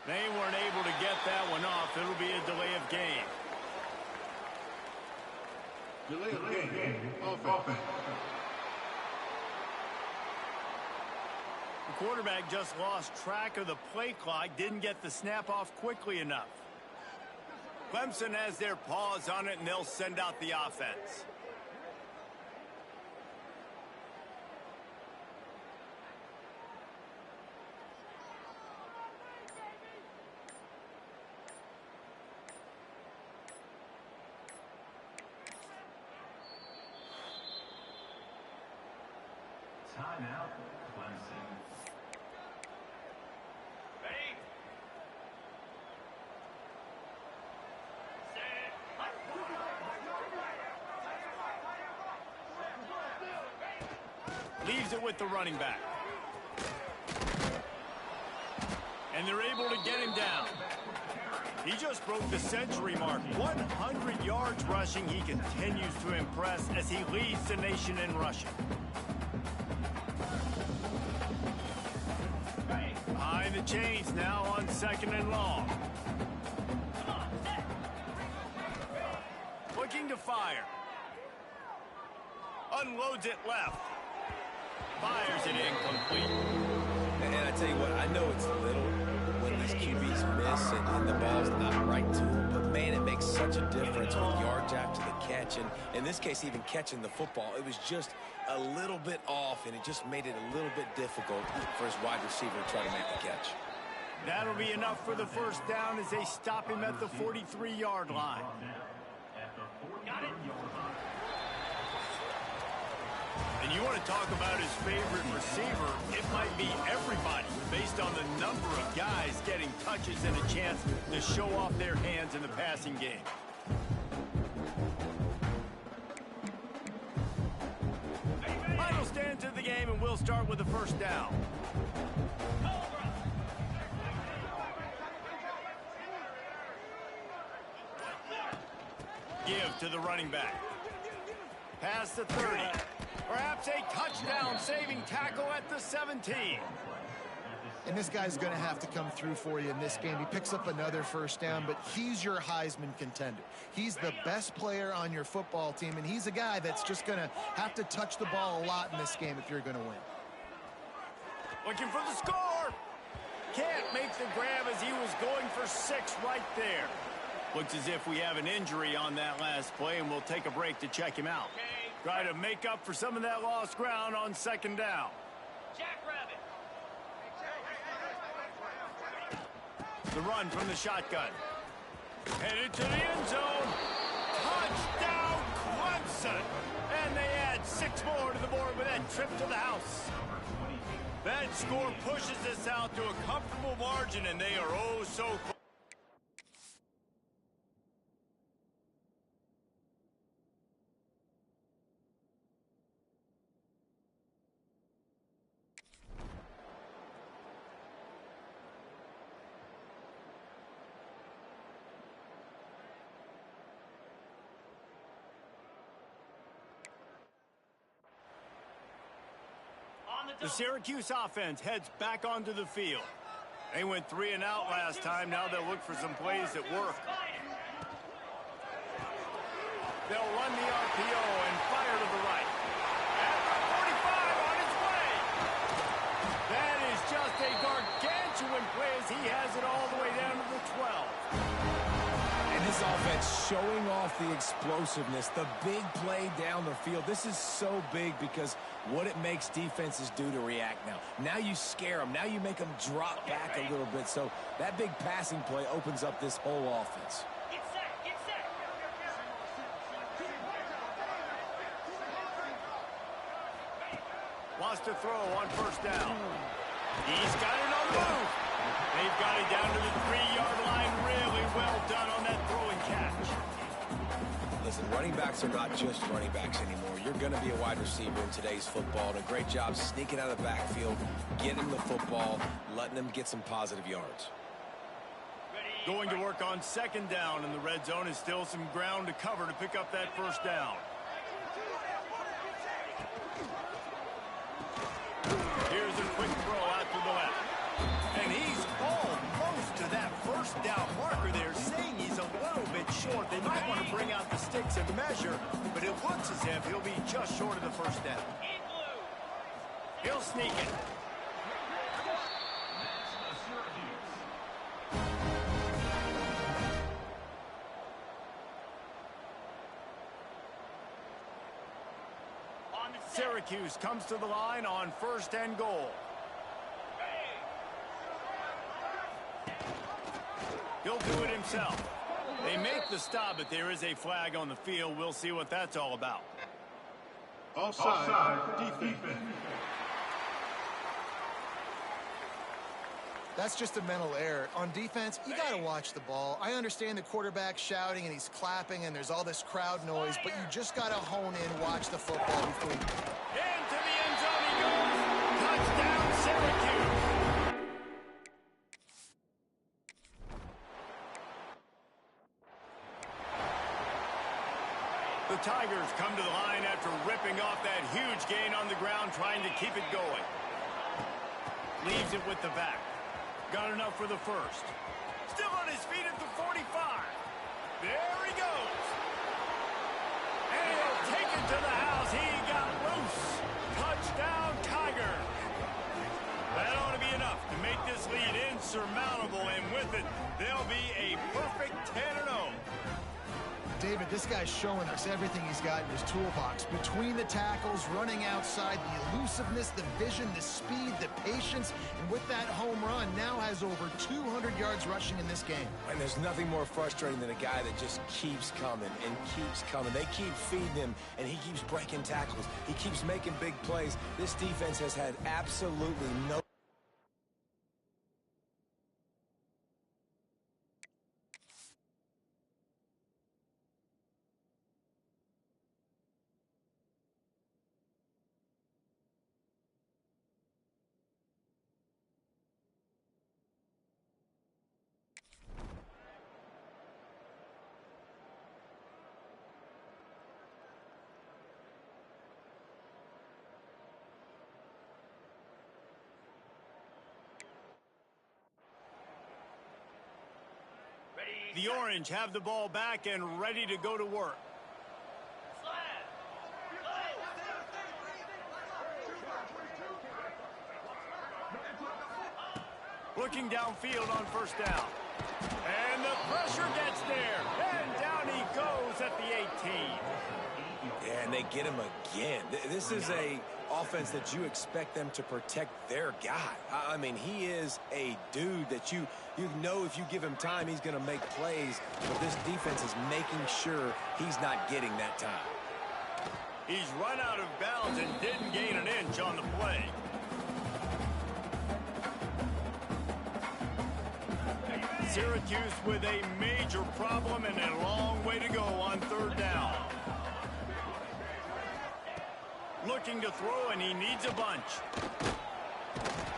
They weren't able to get that one off. It'll be a delay of game. Delay of game. Offense. The quarterback just lost track of the play clock, didn't get the snap off quickly enough. Clemson has their paws on it, and they'll send out the offense. Timeout, Clemson. Ready? Set. Leaves it with the running back. And they're able to get him down. He just broke the century mark. 100 yards rushing. He continues to impress as he leads the nation in rushing. Behind the chains now on 2nd and long. Looking to fire. Unloads it left. Fires it incomplete. And I tell you what, I know it's little when these QBs miss and the ball's not right to them, but man, it makes such a difference with yards after the catch, and in this case, even catching the football. It was just a little bit off, and it just made it a little bit difficult for his wide receiver to try to make the catch. That'll be enough for the first down as they stop him at the 43-yard line. Got it. And you want to talk about his favorite receiver, it might be everybody based on the number of guys getting touches and a chance to show off their hands in the passing game. Final stand of the game, and we'll start with the first down. Give to the running back. Past the 30. Perhaps a touchdown-saving tackle at the 17. And this guy's going to have to come through for you in this game. He picks up another first down, but he's your Heisman contender. He's the best player on your football team, and he's a guy that's just going to have to touch the ball a lot in this game if you're going to win. Looking for the score. Can't make the grab as he was going for 6 right there. Looks as if we have an injury on that last play, and we'll take a break to check him out. Try to make up for some of that lost ground on 2nd down. Jackrabbit. The run from the shotgun. Headed to the end zone. Touchdown, Clemson. And they add 6 more to the board with that trip to the house. That score pushes us out to a comfortable margin, and they are oh so close. The Syracuse offense heads back onto the field. They went 3 and out last time. Now they'll look for some plays that work. They'll run the RPO and fire to the right. At the 45 on its way. That is just a gargantuan play as he has it all the way down to the 12. And this offense showing off the explosiveness, the big play down the field. This is so big because what it makes defenses do to react now. Now you scare them. Now you make them drop back a little bit. So that big passing play opens up this whole offense. Get set, get set. Wants to throw on first down. He's got it on the move. They've got it down to the 3-yard line. Really well done on that throwing catch. Listen, running backs are not just running backs anymore. You're going to be a wide receiver in today's football. And a great job sneaking out of the backfield, getting them the football, letting them get some positive yards. Going to work on second down, and the red zone is still some ground to cover to pick up that first down. Here's a quick throw out to the left. And he's almost to that first down marker there, saying he's a little bit short. They might want to bring out the sticks and measure, but it looks as if he'll be just short of the first down. He'll sneak it. Syracuse comes to the line on first and goal. He'll do it himself. They make the stop, but there is a flag on the field. We'll see what that's all about. Offside defense. That's just a mental error. On defense, you got to watch the ball. I understand the quarterback shouting and he's clapping and there's all this crowd noise, but you just got to hone in, watch the football before you... Into the end zone he goes. Touchdown, Syracuse. The Tigers come to the line after ripping off that huge gain on the ground, trying to keep it going. Leaves it with the back. Got enough for the first. Still on his feet at the 45. There he goes. And he'll take it to the house. He got loose. Touchdown, Tiger. That ought to be enough to make this lead insurmountable, and with it, they'll be a perfect 10-0. David, this guy's showing us everything he's got in his toolbox. Between the tackles, running outside, the elusiveness, the vision, the speed, the patience, and with that home run, now has over 200 yards rushing in this game. And there's nothing more frustrating than a guy that just keeps coming and keeps coming. They keep feeding him, and he keeps breaking tackles. He keeps making big plays. This defense has had absolutely no... The Orange have the ball back and ready to go to work. Looking downfield on first down. And the pressure gets there. And down he goes at the 18. Yeah, and they get him again. This is a offense that you expect them to protect their guy. I mean, he is a dude that you know if you give him time, he's going to make plays. But this defense is making sure he's not getting that time. He's run out of bounds and didn't gain an inch on the play. Syracuse with a major problem and a long way to go on third down. Looking to throw, and he needs a bunch.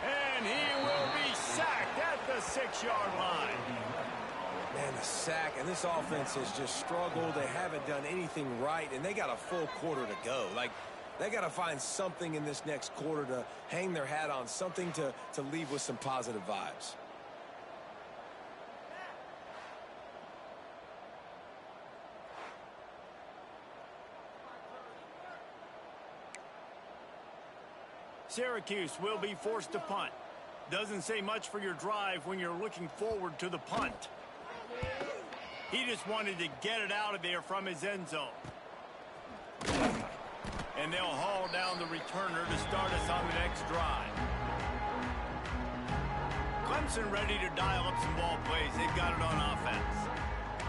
And he will be sacked at the 6-yard line. Man, the sack, and this offense has just struggled. They haven't done anything right, and they got a full quarter to go. Like, They got to find something in this next quarter to hang their hat on, something to leave with some positive vibes. Syracuse will be forced to punt. Doesn't say much for your drive when you're looking forward to the punt. He just wanted to get it out of there from his end zone. And they'll haul down the returner to start us on the next drive. Clemson ready to dial up some ball plays. They've got it on offense.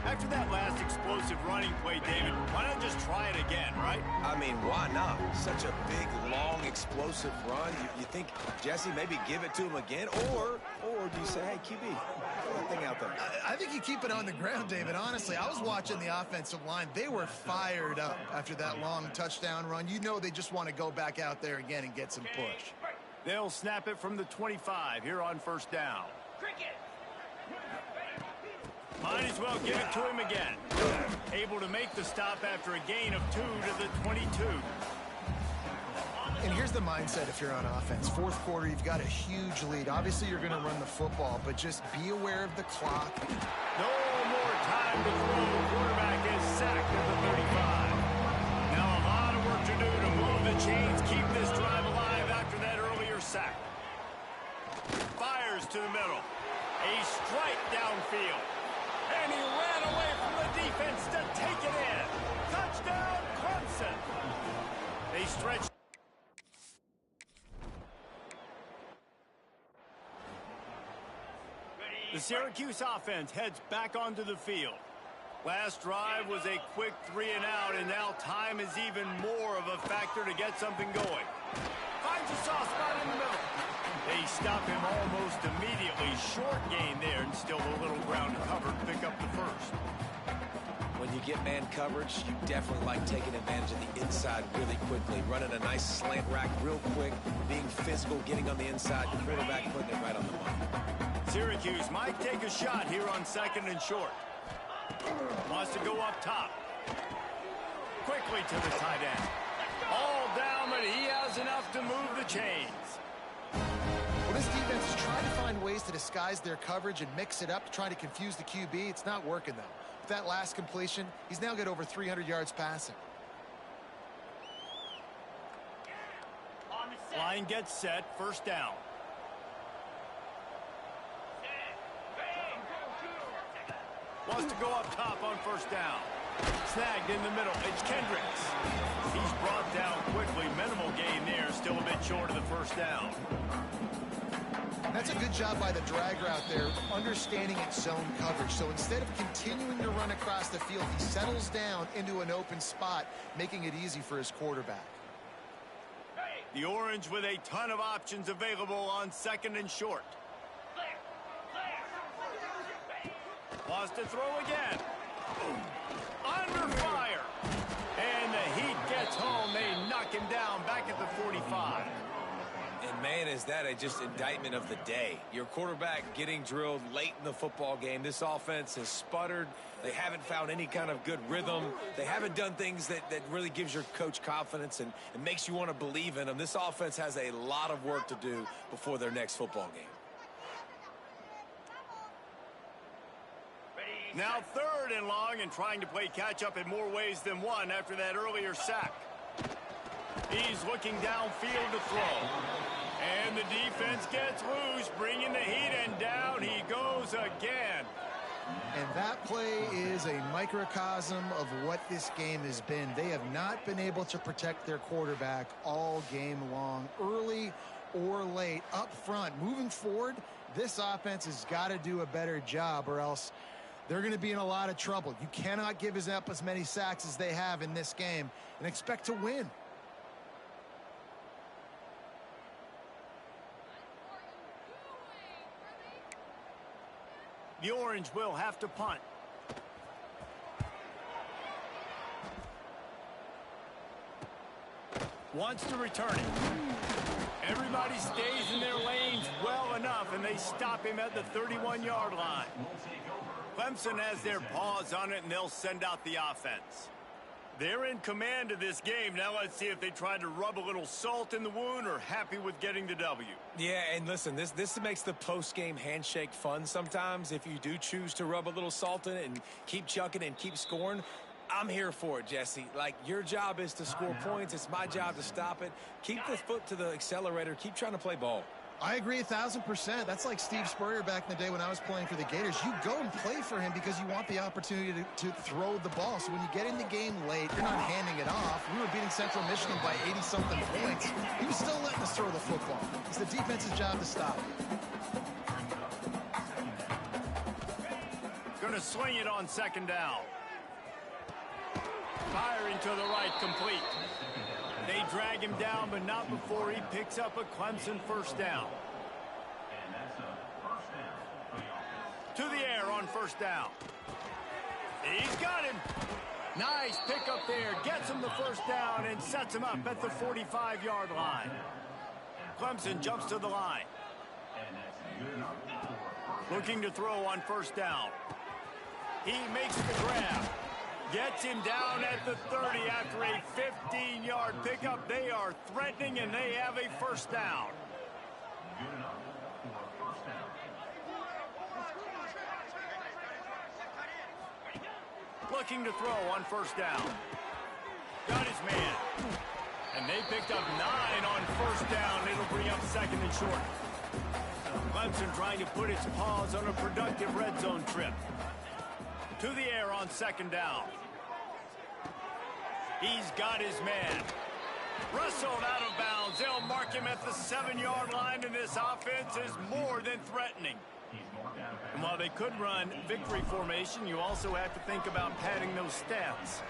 After that last explosive running play, David, why not just try it again, right? I mean, why not? Such a big, long, explosive run. You think, Jesse, maybe give it to him again? Or do you say, hey, QB, throw that thing out there? I think you keep it on the ground, David. Honestly, I was watching the offensive line. They were fired up after that long touchdown run. You know they just want to go back out there again and get some push. They'll snap it from the 25 here on first down. Cricket. Might as well give it to him again. Able to make the stop after a gain of 2 to the 22. And here's the mindset if you're on offense. Fourth quarter, you've got a huge lead. Obviously, you're going to run the football, but just be aware of the clock. No more time to throw. The quarterback is sacked at the 35. Now a lot of work to do to move the chains, keep this drive alive after that earlier sack. Fires to the middle. A strike downfield. And he ran away from the defense to take it in. Touchdown, Clemson. They stretch. The Syracuse offense heads back onto the field. Last drive was a quick 3-and-out, and now time is even more of a factor to get something going. Finds a soft spot in the middle. They stop him almost immediately. Short gain there, and still a little ground covered. Pick up the first. When you get man coverage, you definitely like taking advantage of the inside really quickly, running a nice slant rack real quick, being physical, getting on the inside, the quarterback putting it right on the money. Syracuse might take a shot here on 2nd and short. Wants to go up top. Quickly to the tight end. All down, but he has enough to move the chains. Well, this defense is trying to find ways to disguise their coverage and mix it up to try to confuse the QB. It's not working, though. With that last completion, he's now got over 300 yards passing. Line gets set, first down. Wants to go up top on first down. Snagged in the middle. It's Kendricks. He's brought down quickly. Minimal gain there. Still a bit short of the first down. That's a good job by the drag route there, understanding its zone coverage. So instead of continuing to run across the field, he settles down into an open spot, making it easy for his quarterback. The Orange with a ton of options available on 2nd and short. Wants to throw again. Under fire. And the Heat gets home. They knock him down back at the 45. And man, is that just indictment of the day. Your quarterback getting drilled late in the football game. This offense has sputtered. They haven't found any kind of good rhythm. They haven't done things that really gives your coach confidence and makes you want to believe in them. This offense has a lot of work to do before their next football game. Now 3rd and long, and trying to play catch-up in more ways than one after that earlier sack. He's looking downfield to throw. And the defense gets loose, bringing the Heat, and down he goes again. And that play is a microcosm of what this game has been. They have not been able to protect their quarterback all game long, early or late, up front. Moving forward, this offense has got to do a better job, or else they're going to be in a lot of trouble. You cannot give up as many sacks as they have in this game and expect to win. The Orange will have to punt. Wants to return it. Everybody stays in their lanes well enough, and they stop him at the 31-yard line. Clemson has their paws on it, and they'll send out the offense. They're in command of this game. Now let's see if they try to rub a little salt in the wound or happy with getting the W. Yeah, and listen, this makes the post-game handshake fun sometimes. If you do choose to rub a little salt in it and keep chucking and keep scoring, I'm here for it, Jesse. Like, your job is to score points. It's my job to stop it. Keep the foot to the accelerator. Keep trying to play ball. I agree 1,000%. That's like Steve Spurrier back in the day when I was playing for the Gators. You go and play for him because you want the opportunity to throw the ball. So when you get in the game late, you're not handing it off. We were beating Central Michigan by 80-something points. He was still letting us throw the football. It's the defense's job to stop it. Going to sling it on second down. Firing to the right, complete. They drag him down, but not before he picks up a Clemson first down. And that's a first down for the offense. To the air on first down. He's got him. Nice pickup there. Gets him the first down and sets him up at the 45-yard line. Clemson jumps to the line. Looking to throw on first down. He makes the grab. Gets him down at the 30 after a 15-yard pickup. They are threatening, and they have a first down. Good enough for a first down. Looking to throw on first down. Got his man. And they picked up 9 on first down. It'll bring up second and short. Clemson trying to put its paws on a productive red zone trip. To the air on second down. He's got his man. Wrestled out of bounds. They'll mark him at the 7-yard line, and this offense is more than threatening. And while they could run victory formation, you also have to think about padding those stats.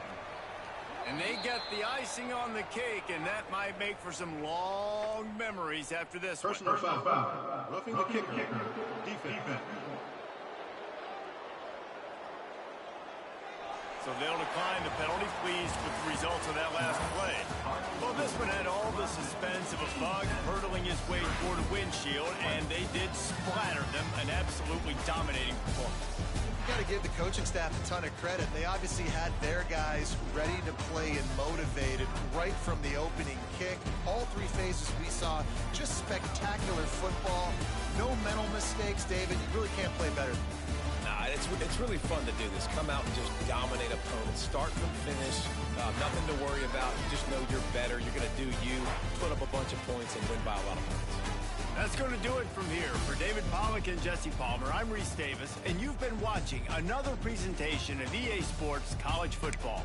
And they get the icing on the cake, and that might make for some long memories after this one. Personal foul. Roughing the kicker. Defense. So they'll decline the penalty, pleased with the results of that last play. Well, this one had all the suspense of a bug hurtling his way toward a windshield, and they did splatter them, an absolutely dominating performance. You got to give the coaching staff a ton of credit. They obviously had their guys ready to play and motivated right from the opening kick. All 3 phases we saw, just spectacular football. No mental mistakes, David. You really can't play better than that. It's really fun to do this. Come out and just dominate opponents. Start from finish. Nothing to worry about. You just know you're better. You're going to do you. Put up a bunch of points and win by a lot of points. That's going to do it from here. For David Pollack and Jesse Palmer, I'm Reese Davis, and you've been watching another presentation of EA Sports College Football.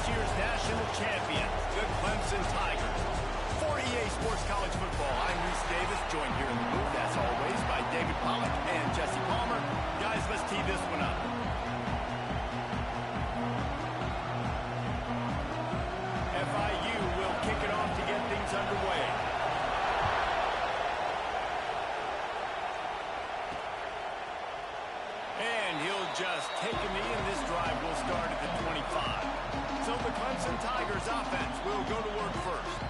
year's national champions, the Clemson Tigers. For EA Sports College Football, I'm Reese Davis, joined here in the booth, as always, by David Pollack and Jesse Palmer. Guys, let's tee this one up. FIU will kick it off to get things underway. And he'll just take a knee, and this drive will start at the 25. So the Clemson Tigers offense will go to work first.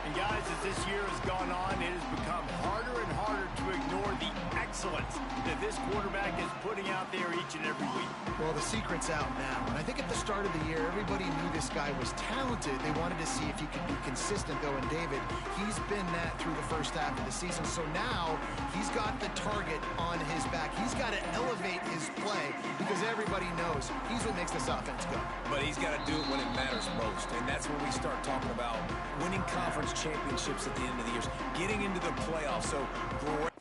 And guys, as this year has gone on, it has become harder and harder to ignore the excellence that this quarterback is putting out there each and every week. Well, the secret's out now. And I think at the start of the year, everybody knew this guy was talented. They wanted to see if he could be consistent, though. And David, he's been that through the first half of the season. So now he's got the target on his back. He's got to elevate his play because everybody knows he's what makes this offense go. But he's got to do it when it matters most. And that's when we start talking about winning conference championships at the end of the year, getting into the playoffs. So great.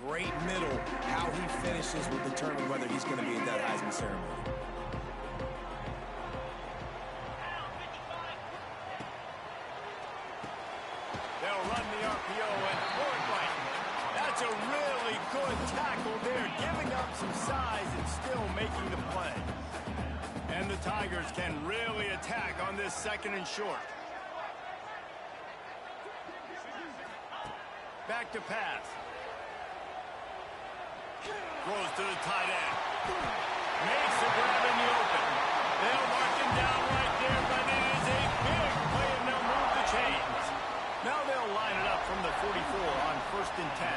Great middle. How he finishes will determine whether he's going to be at that Heisman ceremony. They'll run the RPO and forward right. That's a really good tackle there, giving up some size and still making the play. And the Tigers can really attack on this second and short. Back to pass. Throws to the tight end. Makes the grab in the open. They'll mark him down right there, but it is a big play, and they'll move the chains. Now they'll line it up from the 44 on 1st and 10.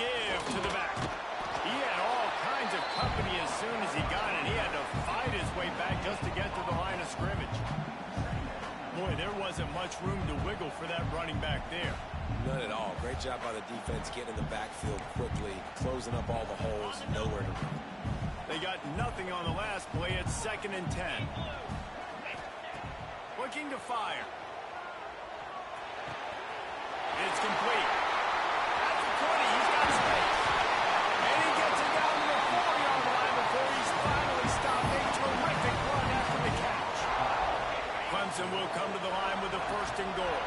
Give to the back. He had all kinds of company as soon as he got it. He had to fight his way back just to get to the line of scrimmage. Boy, there wasn't much room to wiggle for that running back there. None at all. Great job by the defense getting in the backfield quickly, closing up all the holes, nowhere to run. They got nothing on the last play. It's 2nd and 10. Looking to fire. It's complete. At the 20, he's got space. And he gets it down to the 4-yard line before he's finally stopped. A terrific run after the catch. Clemson will come to the line with the 1st and goal.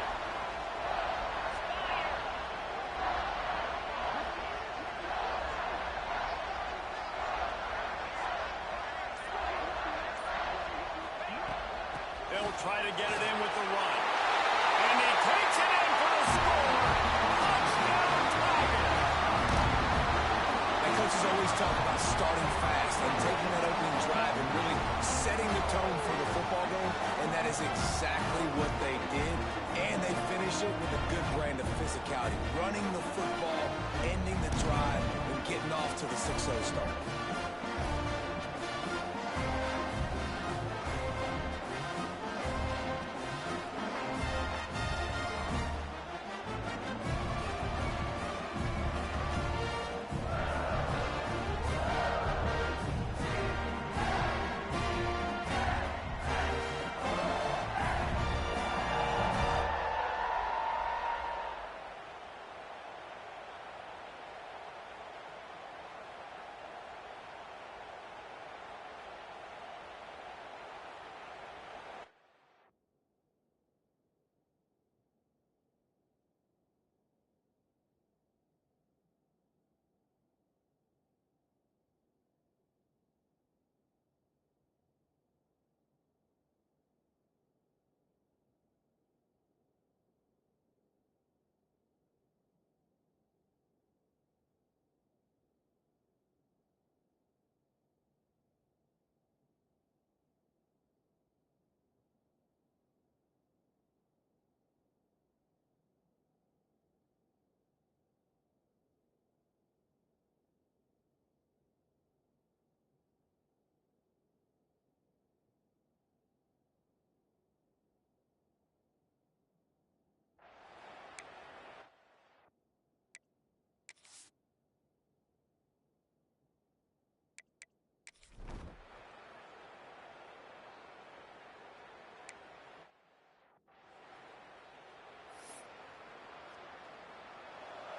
They'll try to get it in with the run. And he takes it in for the score. Touchdown, Tigers. And coaches always talk about starting fast and taking that opening drive and really setting the tone for the football game, and that is exactly what they did. And they finish it with a good brand of physicality, running the football, ending the drive, and getting off to the 6-0 start.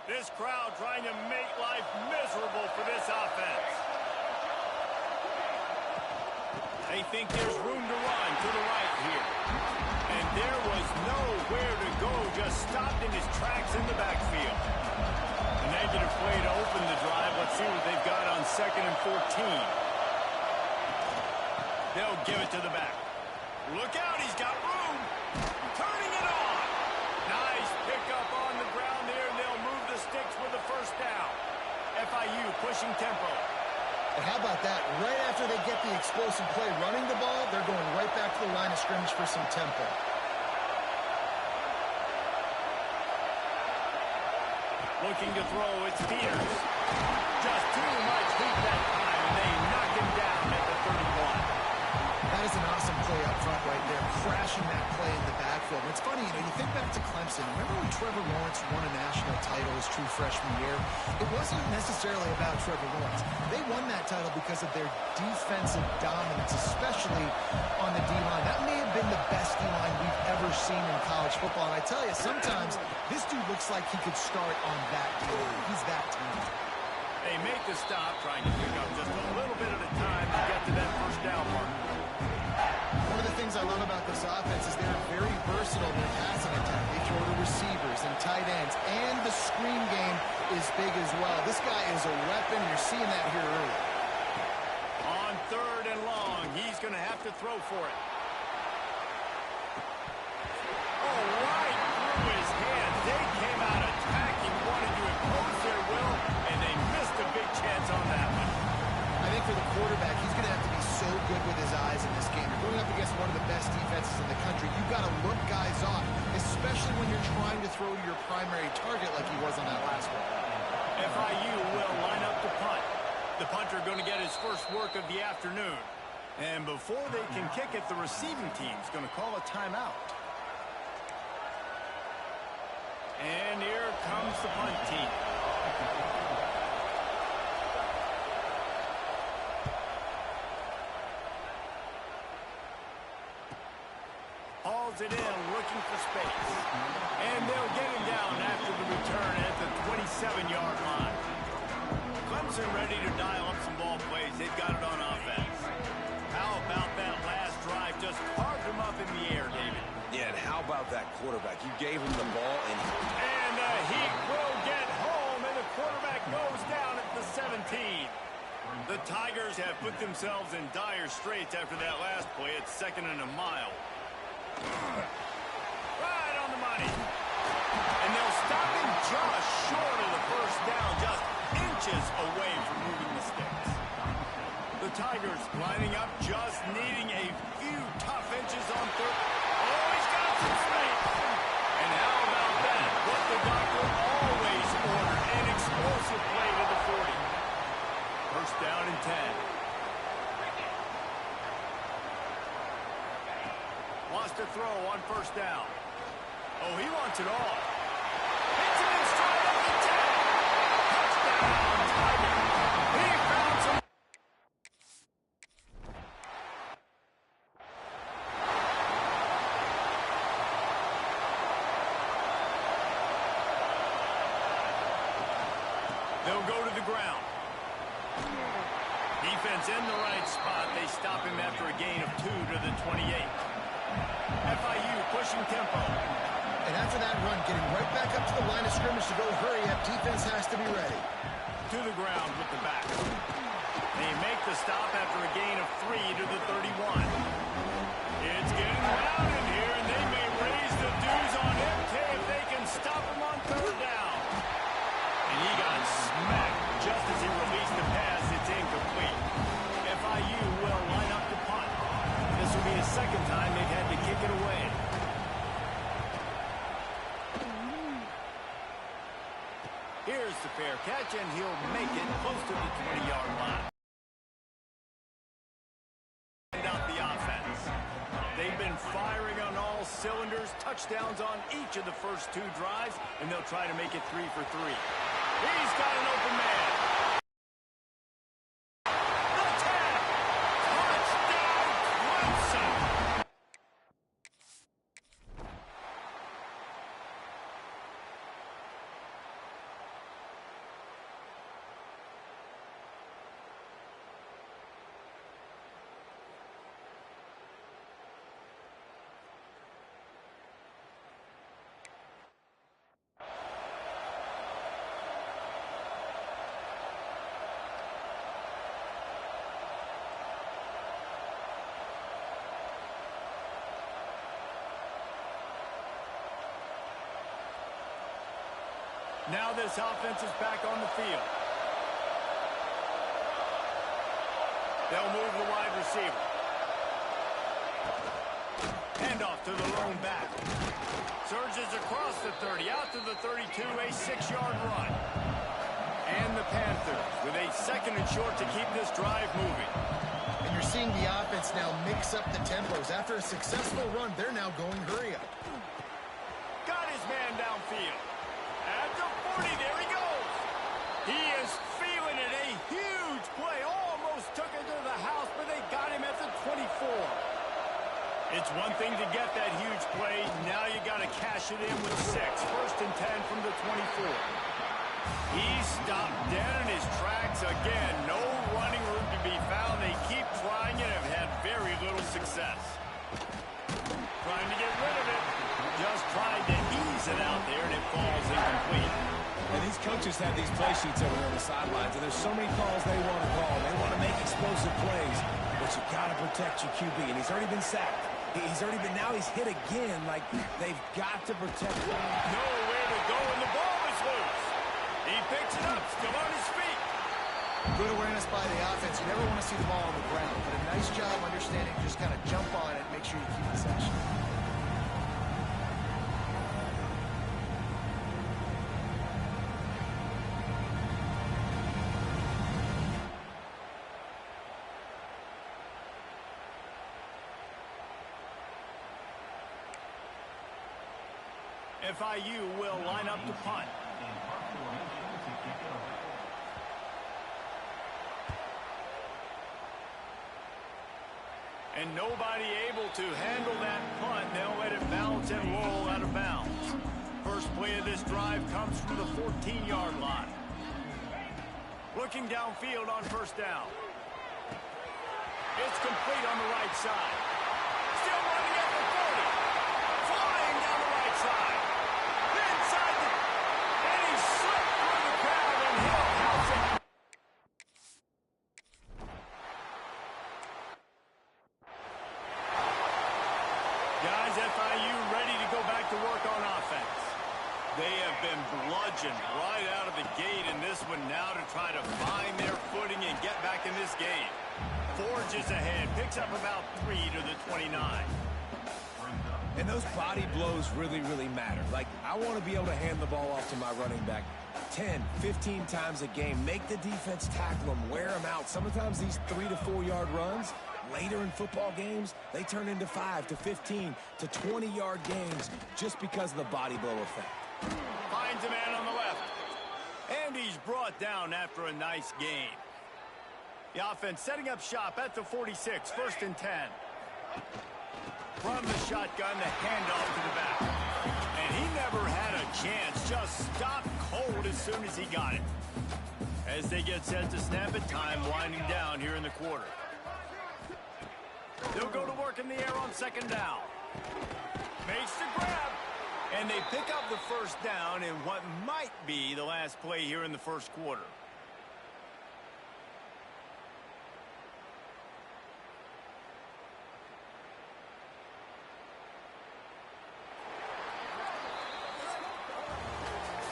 This crowd trying to make life miserable for this offense. They think there's room to run to the right here. And there was nowhere to go, just stopped in his tracks in the backfield. A negative play to open the drive. Let's see what they've got on 2nd and 14. They'll give it to the back. Look out, he's got room. Turning it on. Nice pickup on the ground there, and they'll move the sticks with the 1st down. FIU pushing tempo. And how about that? Right after they get the explosive play running the ball, they're going right back to the line of scrimmage for some tempo. Looking to throw, it's Peters. Just too much heat that time, and they knock him down at the 31. That is an awesome play up front right there, crashing that play in the backfield. backfield. And it's funny, you think back to Clemson. Remember when Trevor Lawrence won a national title his true freshman year? It wasn't necessarily about Trevor Lawrence. They won that title because of their defensive dominance, especially on the D-line. That may have been the best D-line we've ever seen in college football. And I tell you, sometimes this dude looks like he could start on that D-line. He's that talented. They make the stop, trying to pick up just a little bit at a time to get to that first down mark. One of the things I love about this offense is they're very versatile in their passing attack. They throw to receivers and tight ends, and the screen game is big as well. This guy is a weapon. You're seeing that here early. On 3rd and long, he's going to have to throw for it. Oh, right through his hands. They came out attacking, wanted to impose their will, and they missed a big chance on that one. I think for the quarterback, he's going to have to be so good with his eyes in this game. You're going up against one of the best defenses in the country. You've got to look guys off, especially when you're trying to throw to your primary target like he was on that last one. FIU will line up to punt. The punter going to get his first work of the afternoon. And before they can kick it, the receiving team's going to call a timeout. And here comes the punt team. Hauls it in, looking for space. And they'll get him down after the return at the 27-yard line. Clemson ready to dial up some ball plays. They've got it on offense. How about that last drive? Just carved him up in the air, David. Yeah, and how about that quarterback? You gave him the ball, and the Heat will get home, and the quarterback goes down at the 17. The Tigers have put themselves in dire straits after that last play. It's 2nd and a mile. Right on the money. And they'll stop him just short of the first down, just inches away from moving the sticks. The Tigers lining up, just needing a few tough inches on 3rd. Oh, he's got some space. And how about that? What the doctor always ordered, an explosive play to the 40. First down and 10. Wants to throw on first down. Oh, he wants it all. Hits him in stride at the 10. Touchdown, Tiger. He found some. They'll go to the ground. Defense in the right spot. They stop him after a gain of 2 to the 28. FIU pushing tempo. And after that run, getting right back up to the line of scrimmage to go hurry up. Defense has to be ready. To the ground with the back. They make the stop after a gain of 3 to the 31. It's getting loud in here, and they may raise the dues on MK if they can stop him on 3rd down. And he got smacked just as he released the pass. It's incomplete. FIU will line up to punt. This will be the 2nd time they've had to kick it away. Here's the fair catch, and he'll make it close to the 20-yard line. And out the offense. They've been firing on all cylinders, touchdowns on each of the first 2 drives, and they'll try to make it 3 for 3. He's got an open man. The 10. Touchdown, Clemson. Now this offense is back on the field. They'll move the wide receiver. Handoff to the lone back. Surges across the 30, out to the 32, a 6-yard run. And the Panthers with a 2nd and short to keep this drive moving. And you're seeing the offense now mix up the tempos. After a successful run, they're now going hurry up. rush it in with 6. 1st and 10 from the 24. He stopped dead in his tracks again. No running room to be found. They keep trying and have had very little success. Trying to get rid of it. Just tried to ease it out there, and it falls incomplete. And these coaches have these play sheets over on the sidelines, and there's so many calls they want to call. They want to make explosive plays, but you got to protect your QB, and he's already been sacked. Now he's hit again. Like, they've got to protect him. Nowhere to go, and the ball is loose. He picks it up, still on his feet. Good awareness by the offense. You never want to see the ball on the ground, but a nice job understanding just kind of jump on it and make sure you keep possession. FIU will line up to punt. And nobody able to handle that punt. They'll let it bounce and roll out of bounds. First play of this drive comes from the 14-yard line. Looking downfield on 1st down. It's complete on the right side. Still running at the 30. Flying down the right side. Inside the... And he slipped through the crowd and he'll house it. Guys, FIU ready to go back to work on offense. They have been bludgeoned right out of the gate in this one now to try to find their footing and get back in this game. Forges ahead, picks up about 3 to the 29. And those body blows really, really matter. Like, I want to be able to hand the ball off to my running back 10, 15 times a game. Make the defense tackle them, wear them out. Sometimes these 3 to 4 yard runs, later in football games, they turn into 5 to 15 to 20 yard games just because of the body blow effect. Finds a man on the left. And he's brought down after a nice gain. The offense setting up shop at the 46, 1st and 10. From the shotgun, the handoff to the back. And he never had a chance, just stopped cold as soon as he got it. As they get set to snap it, time winding down here in the quarter. They'll go to work in the air on 2nd down. Makes the grab. And they pick up the 1st down in what might be the last play here in the 1st quarter.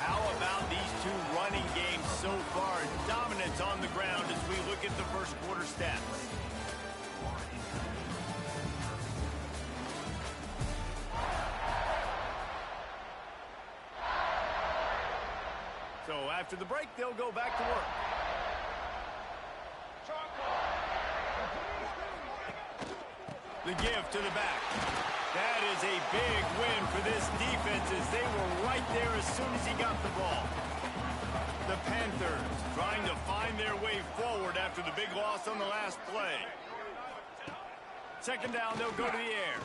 How about these two running games so far? Dominance on the ground as we look at the 1st quarter stats. So after the break, they'll go back to work. The give to the back. That is a big win for this defense as they were right there as soon as he got the ball. The Panthers trying to find their way forward after the big loss on the last play. 2nd down, they'll go to the air.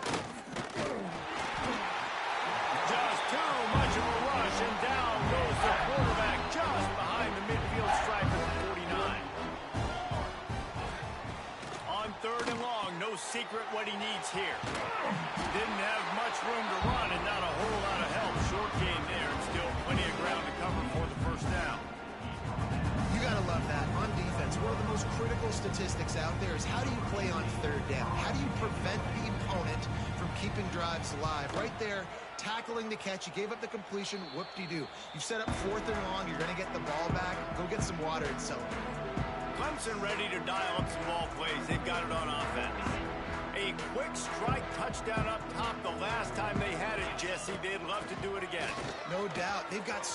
Just too much of a rush, and down goes the quarterback just behind the midfield stripe at the 49. On 3rd and long, no secret what he needs here. Didn't have much room to run and not a whole lot of help. Short game there, and still plenty of ground to cover for the 1st down. You gotta love that. On defense, one of the most critical statistics out there is how do you play on 3rd down? How do you prevent the opponent from keeping drives alive? Right there, tackling the catch. You gave up the completion. Whoop-de-doo. You've set up 4th and long. You're going to get the ball back. Go get some water and celebrate. Clemson ready to dial up some ball plays. They've got it on offense. A quick strike touchdown up top the last time they had it, Jesse. They'd love to do it again. No doubt. They've got...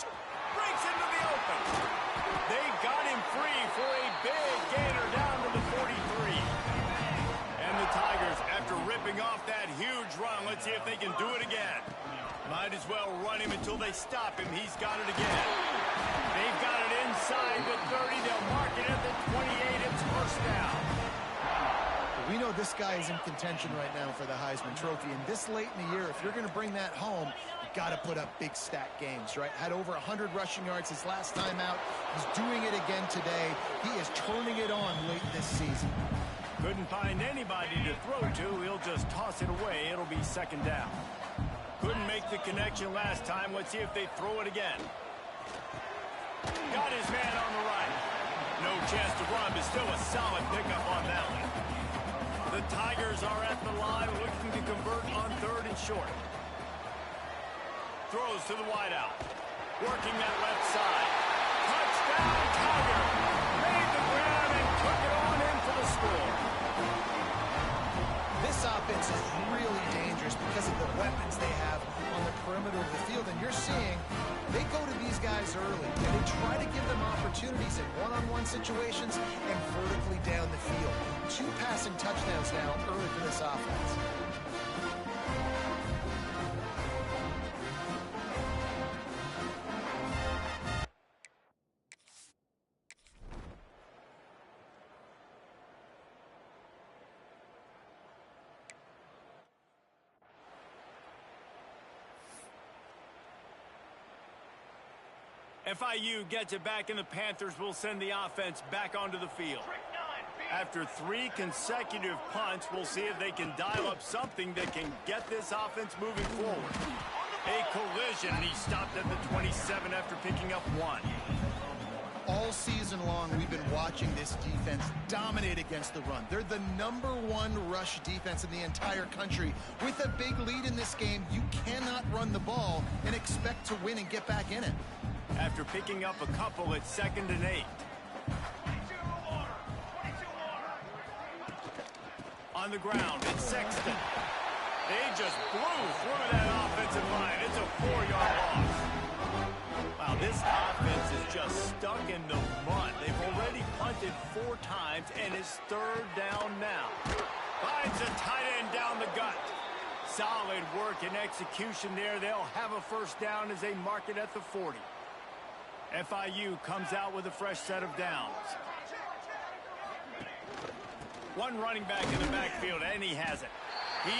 Breaks into the open. They got him free for a big gainer down to the 43. And the Tigers, after ripping off that huge run, let's see if they can do it again. Might as well run him until they stop him. He's got it again. They've got it inside the 30. They'll mark it at the 28. It's 1st down. We know this guy is in contention right now for the Heisman Trophy. And this late in the year, if you're going to bring that home, you got to put up big stat games, right? Had over 100 rushing yards his last time out. He's doing it again today. He is turning it on late this season. Couldn't find anybody to throw to. He'll just toss it away. It'll be second down. Couldn't make the connection last time. Let's see if they throw it again. Got his man on the right. No chance to run, but still a solid pickup on that one. The Tigers are at the line looking to convert on third and short. Throws to the wideout. Working that left side. Touchdown, Tiger! Made the grab and took it on in for the score. This offense is really dangerous because of the weapons they have on the perimeter of the field. And you're seeing they go to these guys early, and they try to give them opportunities in one-on-one situations and vertically down the field. 2 passing touchdowns now early for this offense. FIU gets it back, and the Panthers will send the offense back onto the field. After 3 consecutive punts, we'll see if they can dial up something that can get this offense moving forward. A collision, and he stopped at the 27 after picking up 1. All season long, we've been watching this defense dominate against the run. They're the #1 rush defense in the entire country. With a big lead in this game, you cannot run the ball and expect to win and get back in it. After picking up a couple, it's 2nd and 8. On the ground, it's Sexton. They just blew through that offensive line. It's a 4-yard loss. Wow, this offense is just stuck in the mud. They've already punted 4 times, and it's 3rd down now. Finds a tight end down the gut. Solid work and execution there. They'll have a first down as they mark it at the 40. FIU comes out with a fresh set of downs. 1 running back in the backfield, and he has it. He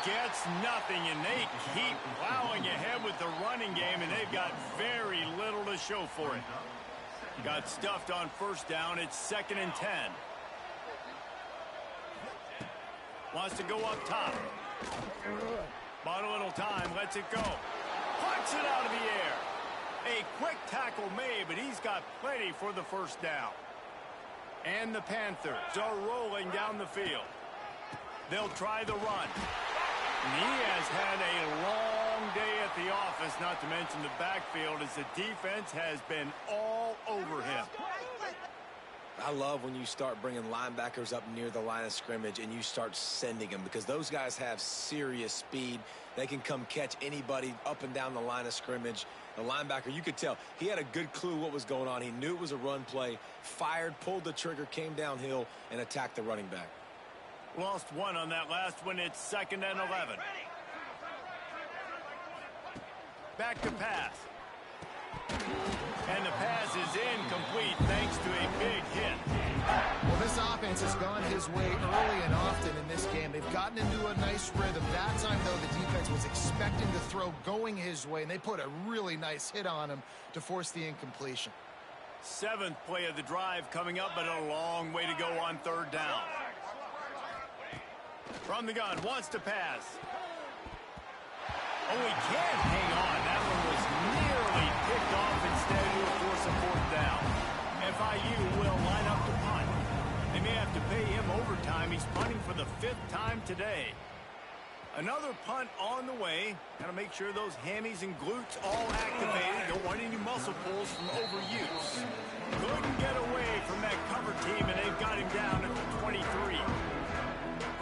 gets nothing, and they keep plowing ahead with the running game, and they've got very little to show for it. Got stuffed on first down. It's 2nd and 10. Wants to go up top. Bought a little time, lets it go. Punts it out of the air. A quick tackle made, but he's got plenty for the first down. And the Panthers are rolling down the field. They'll try the run. And he has had a long day at the office, not to mention the backfield, as the defense has been all over him. I love when you start bringing linebackers up near the line of scrimmage and you start sending them, because those guys have serious speed. They can come catch anybody up and down the line of scrimmage. The linebacker, you could tell, he had a good clue what was going on. He knew it was a run play, fired, pulled the trigger, came downhill, and attacked the running back. Lost 1 on that last one. It's 2nd and 11. Back to pass. And the pass is incomplete thanks to a big hit. Well, this offense has gone his way early and often in this game. They've gotten into a nice rhythm. That time, though, the defense was expecting to throw going his way, and they put a really nice hit on him to force the incompletion. 7th play of the drive coming up, but a long way to go on 3rd down. From the gun, wants to pass. Oh, he can't hang on. That one was nearly picked off. Instead, he'll force a 4th down. FIU will line up to punt. They may have to pay him overtime. He's punting for the 5th time today. Another punt on the way. Got to make sure those hammies and glutes all activated. Don't want any muscle pulls from overuse. Couldn't get away from that cover team, and they've got him down at the 23.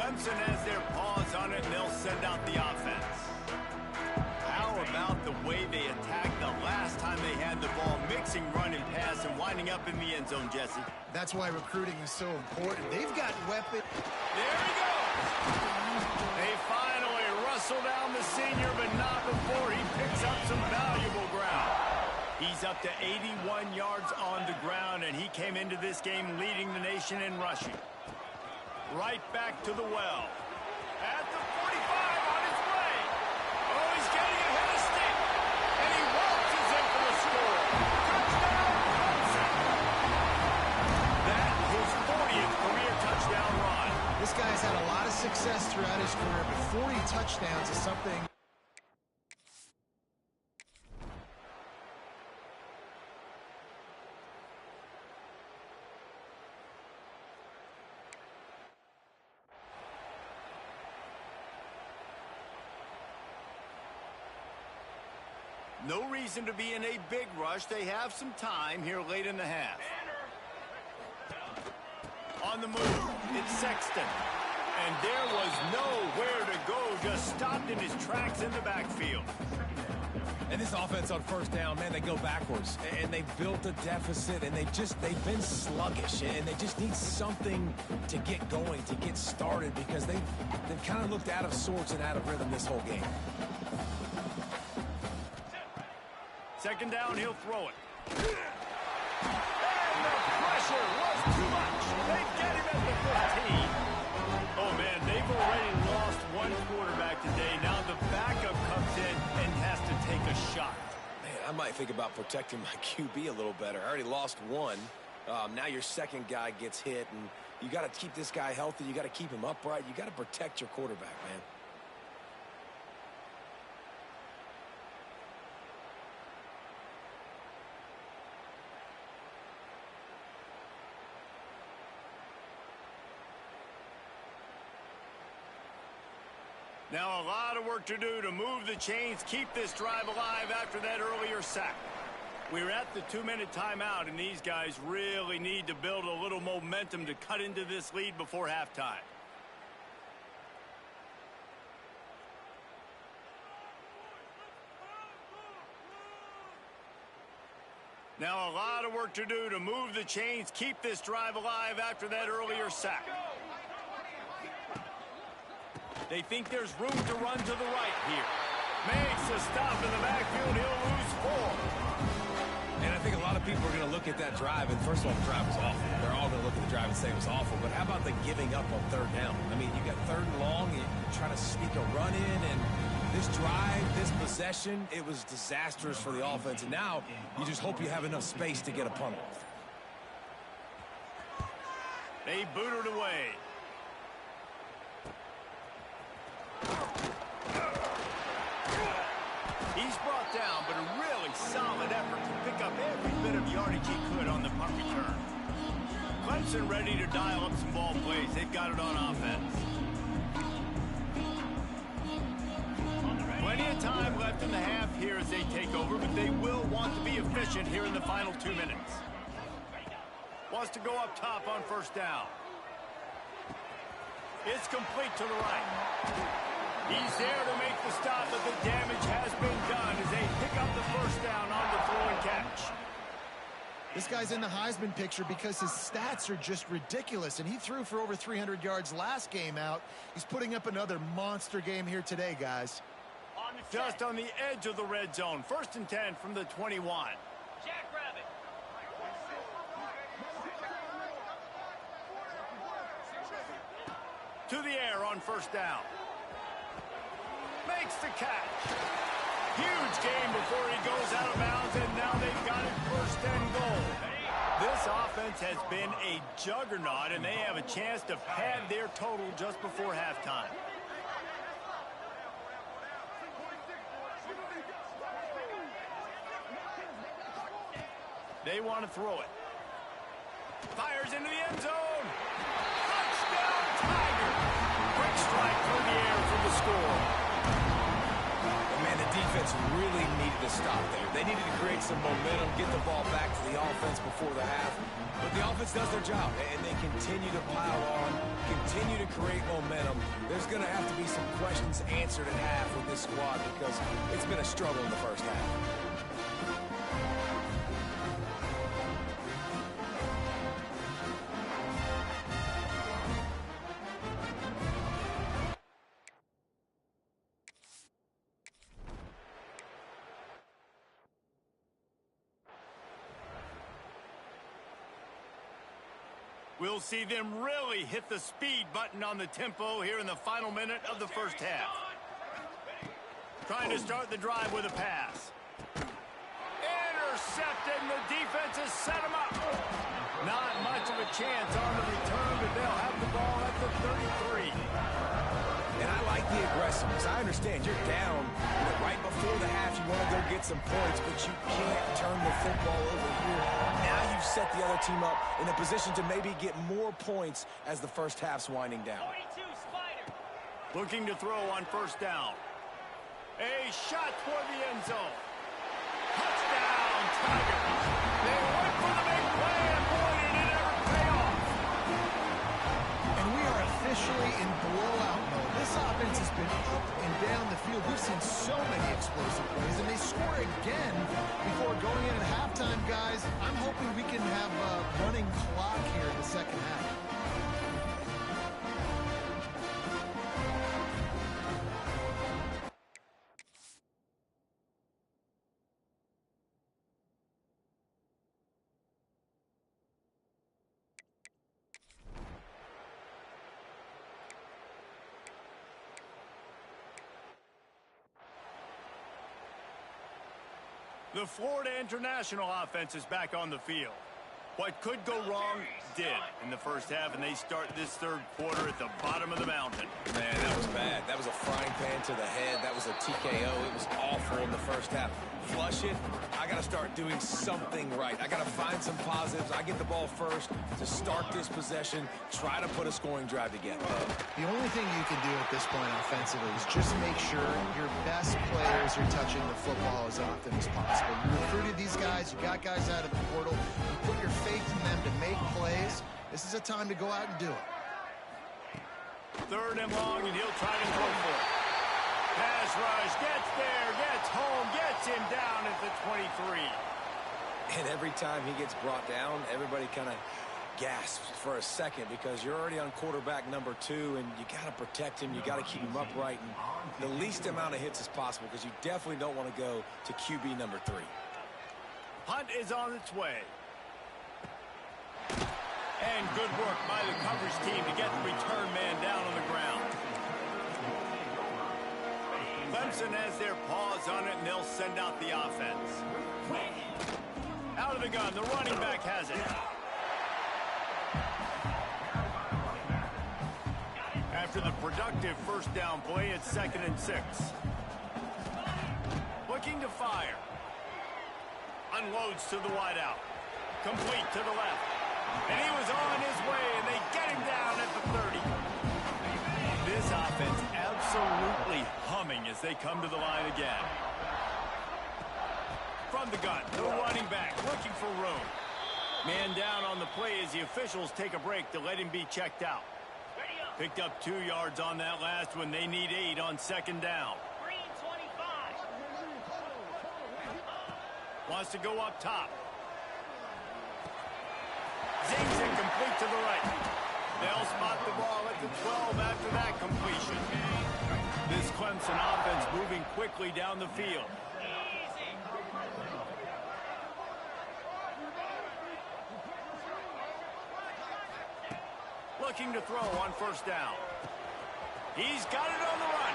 Clemson has their paws on it, and they'll send out the offense. How about the way they attacked the last time they had the ball, mixing run and pass and winding up in the end zone, Jesse? That's why recruiting is so important. They've got weapons. There he goes. They finally wrestle down the senior, but not before he picks up some valuable ground. He's up to 81 yards on the ground, and he came into this game leading the nation in rushing. Right back to the well. At the 45 on his way. Oh, he's getting ahead of stick. success throughout his career, but 40 touchdowns is something. No reason to be in a big rush. They have some time here late in the half. On the move, it's Sexton. And there was nowhere to go, just stopped in his tracks in the backfield. And this offense on first down, man, they go backwards. And they built a deficit, and they've been sluggish. And they just need something to get going, to get started, because they've kind of looked out of sorts and out of rhythm this whole game. Second down, he'll throw it. And the pressure was too much. They get him at the 15. Oh, man, they've already lost one quarterback today. Now the backup comes in and has to take a shot. Man, I might think about protecting my QB a little better. I already lost one. Now your second guy gets hit, and you got to keep this guy healthy. You got to keep him upright. You got to protect your quarterback, man. Now a lot of work to do to move the chains, keep this drive alive after that earlier sack. We're at the 2-minute timeout, and these guys really need to build a little momentum to cut into this lead before halftime. Now a lot of work to do to move the chains, keep this drive alive after that earlier sack. They think there's room to run to the right here. Makes a stop in the backfield. He'll lose 4. And I think a lot of people are going to look at that drive, and first of all, the drive was awful. They're all going to look at the drive and say it was awful. But how about the giving up on third down? I mean, you got third and long, you're trying to sneak a run in, and this drive, this possession, it was disastrous for the offense. And now you just hope you have enough space to get a punt off. They boot it away. He's brought down, but a really solid effort to pick up every bit of yardage he could on the punt return. Clemson ready to dial up some ball plays. They've got it on offense. Plenty of time left in the half here as they take over, but they will want to be efficient here in the final 2 minutes. Wants to go up top on first down. It's complete to the right. He's there to make the stop, but the damage has been done as they pick up the first down on the throw and catch. This guy's in the Heisman picture because his stats are just ridiculous, and he threw for over 300 yards last game out. He's putting up another monster game here today, guys. Just on the edge of the red zone. 1st and 10 from the 21. Jackrabbit. To the air on first down. Makes the catch. Huge game before he goes out of bounds, and now they've got it 1st and goal. This offense has been a juggernaut, and they have a chance to pad their total just before halftime. They want to throw it. Fires into the end zone. Touchdown, Tiger. Quick strike through the air for the score. Man, the defense really needed to stop there. They needed to create some momentum, get the ball back to the offense before the half. But the offense does their job, and they continue to pile on, continue to create momentum. There's going to have to be some questions answered at half with this squad because it's been a struggle in the first half. We'll see them really hit the speed button on the tempo here in the final minute of the first half. Trying to start the drive with a pass. Intercepted, and the defense has set him up. Not much of a chance on the return, but they'll have the ball at the 33. like the aggressiveness. I understand you're down right before the half. You want to go get some points, but you can't turn the football over here. Now you've set the other team up in a position to maybe get more points as the first half's winding down. 42 Spider. Looking to throw on first down. A shot toward the end zone. Touchdown, Tigers. They went for the big play, and boy, did it ever pay off. And we are officially in blowout mode. This offense has been up and down the field. We've seen so many explosive plays, and they score again before going in at halftime, guys. I'm hoping we can have a running clock here in the second half. The Florida International offense is back on the field. What could go wrong did in the first half, and they start this third quarter at the bottom of the mountain. Man, that was bad. That was a frying pan to the head. That was a TKO. It was awful in the first half. Flush it. I got to start doing something right. I got to find some positives. I get the ball first to start this possession, try to put a scoring drive together. The only thing you can do at this point offensively is just make sure your best players are touching the football as often as possible. You recruited these guys. You got guys out of the portal. You put your faith in them to make plays. This is a time to go out and do it. Third and long, and he'll try to throw for it. Pass rush, gets there, gets home, gets him down at the 23. And every time he gets brought down, everybody kind of gasps for a second because you're already on quarterback number 2, and you got to protect him. You got to keep him upright and the least amount of hits as possible because you definitely don't want to go to QB number 3. Hunt is on its way. And good work by the coverage team to get the return man down on the ground. Clemson has their paws on it, and they'll send out the offense. Out of the gun, the running back has it. After the productive first down play, it's 2nd and 6. Looking to fire. Unloads to the wideout. Complete to the left. And he was on his way, and they get him down at the 30. This offense absolutely humming as they come to the line again. From the gun, the running back looking for room. Man down on the play as the officials take a break to let him be checked out. Picked up 2 yards on that last one. They need 8 on 2nd down. Green 25. Wants to go up top. Zings it complete to the right. They'll spot the ball at the 12 after that completion. This Clemson offense moving quickly down the field. Looking to throw on first down. He's got it on the run.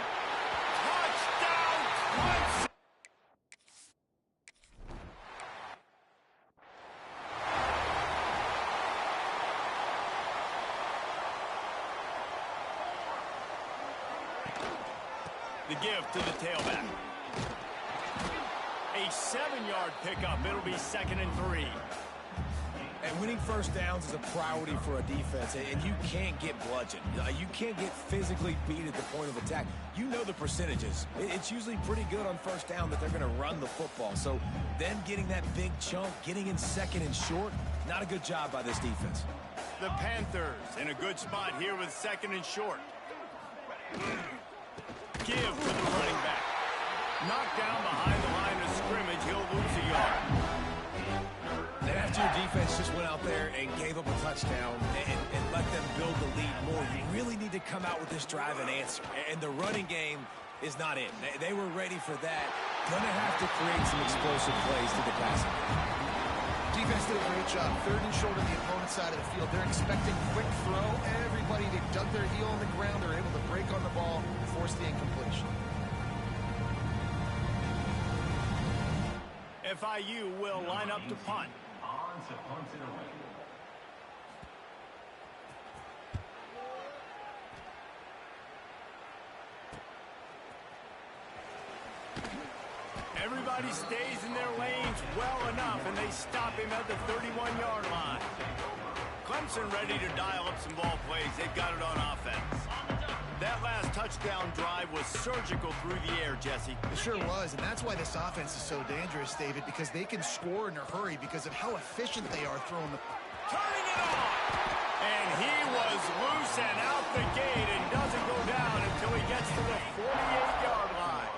Touchdown, Clemson! The give to the tailback. A 7-yard pickup. It'll be 2nd and 3. And winning first downs is a priority for a defense, and you can't get bludgeoned. You can't get physically beat at the point of attack. You know the percentages. It's usually pretty good on first down that they're going to run the football. So then getting that big chunk, getting in 2nd and short, not a good job by this defense. The Panthers in a good spot here with 2nd and short. Give to the running back. Knocked down behind the line of scrimmage. He'll lose a yard. And after your defense just went out there and gave up a touchdown and let them build the lead more, you really need to come out with this drive and answer. And the running game is not it. They were ready for that. Gonna have to create some explosive plays to the passing game. Defense did a great job. 3rd and short on the opponent's side of the field. They're expecting quick throw. Everybody, they dug their heel on the ground. They're able to break on the ball and force the incompletion. FIU will line up to punt. On to punt it away. Everybody stays in their lanes well enough, and they stop him at the 31-yard line. Clemson ready to dial up some ball plays. They've got it on offense. That last touchdown drive was surgical through the air, Jesse. It sure was, and that's why this offense is so dangerous, David, because they can score in a hurry because of how efficient they are throwing the... Turning it on! And he was loose and out the gate and doesn't go down until he gets to the 48-yard line.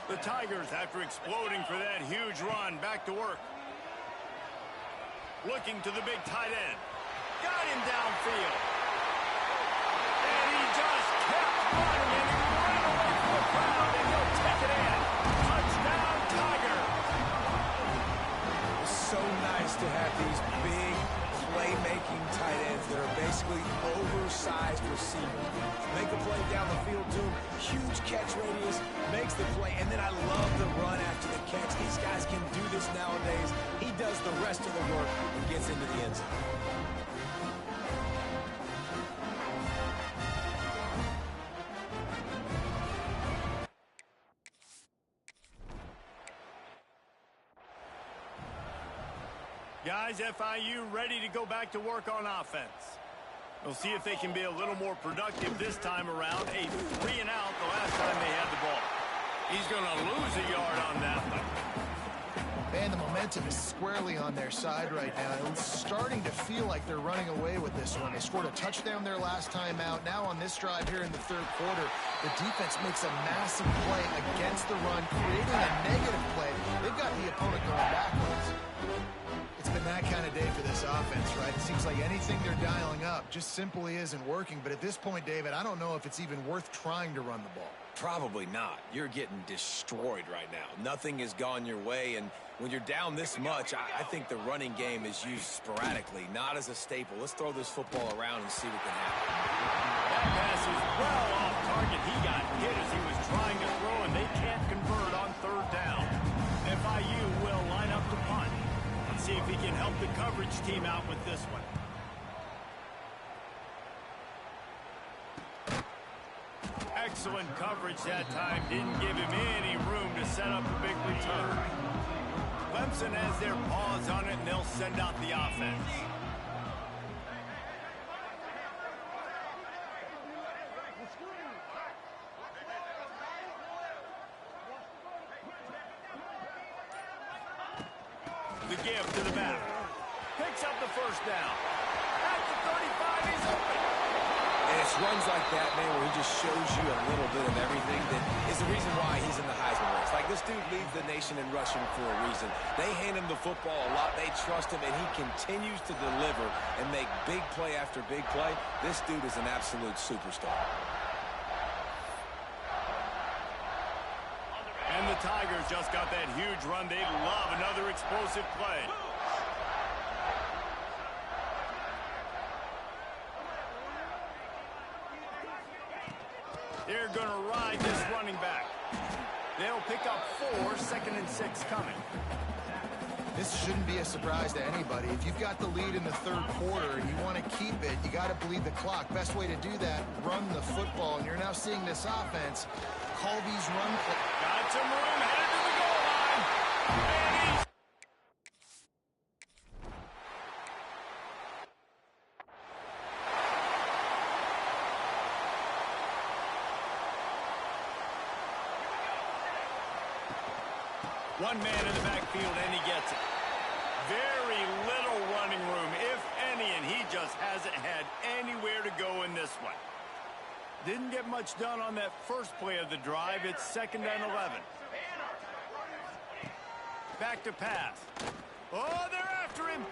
The Tigers, after exploding for that huge run, back to work. Looking to the big tight end. Got him downfield. And he just kept running, and he ran away from the crowd, and he'll take it in. Touchdown, Tiger. It's so nice to have these big playmaking tight ends that are basically oversized receivers. Make a play down the field to him, huge catch radius, makes the play, and then I love the run after the catch. These guys can do this nowadays. He does the rest of the work and gets into the end zone. Guys, FIU ready to go back to work on offense. We'll see if they can be a little more productive this time around. A 3 and out the last time they had the ball. He's going to lose a yard on that one. Man, the momentum is squarely on their side right now. It's starting to feel like they're running away with this one. They scored a touchdown their last time out. Now on this drive here in the third quarter, the defense makes a massive play against the run, creating a negative play. They've got the opponent going backwards. It's been that kind of day for this offense, right? It seems like anything they're dialing up just simply isn't working. But at this point, David, I don't know if it's even worth trying to run the ball. Probably not. You're getting destroyed right now. Nothing has gone your way, and when you're down this much, I think the running game is used sporadically, not as a staple. Let's throw this football around and see what can happen. That pass is well off target. He got hit as he was trying to throw, and they can't convert on third down. FIU will line up to punt. Let's see if he can help the coverage team out with this one. Excellent coverage that time. Didn't give him any room to set up a big return. Clemson has their paws on it, and they'll send out the offense. The give to the back. Picks up the first down. At the 35, he's open. And it's runs like that, man, where he just shows you a little bit of everything that is the reason why he's in the Heisman race. Like, this dude leads the nation in rushing for a reason. They hand him the football a lot. They trust him, and he continues to deliver and make big play after big play. This dude is an absolute superstar. And the Tigers just got that huge run. They love another explosive play. They're going to ride this running back. They'll pick up 4, 2nd and 6 coming. This shouldn't be a surprise to anybody. If you've got the lead in the third quarter and you want to keep it, you got to bleed the clock. Best way to do that, run the football. And you're now seeing this offense call these run plays. Got some room, headed to the goal line. And he's... One man in the backfield, and he gets it. Very little running room, if any, and he just hasn't had anywhere to go in this one. Didn't get much done on that first play of the drive. It's 2nd and 11. Back to pass. Oh, they're after him.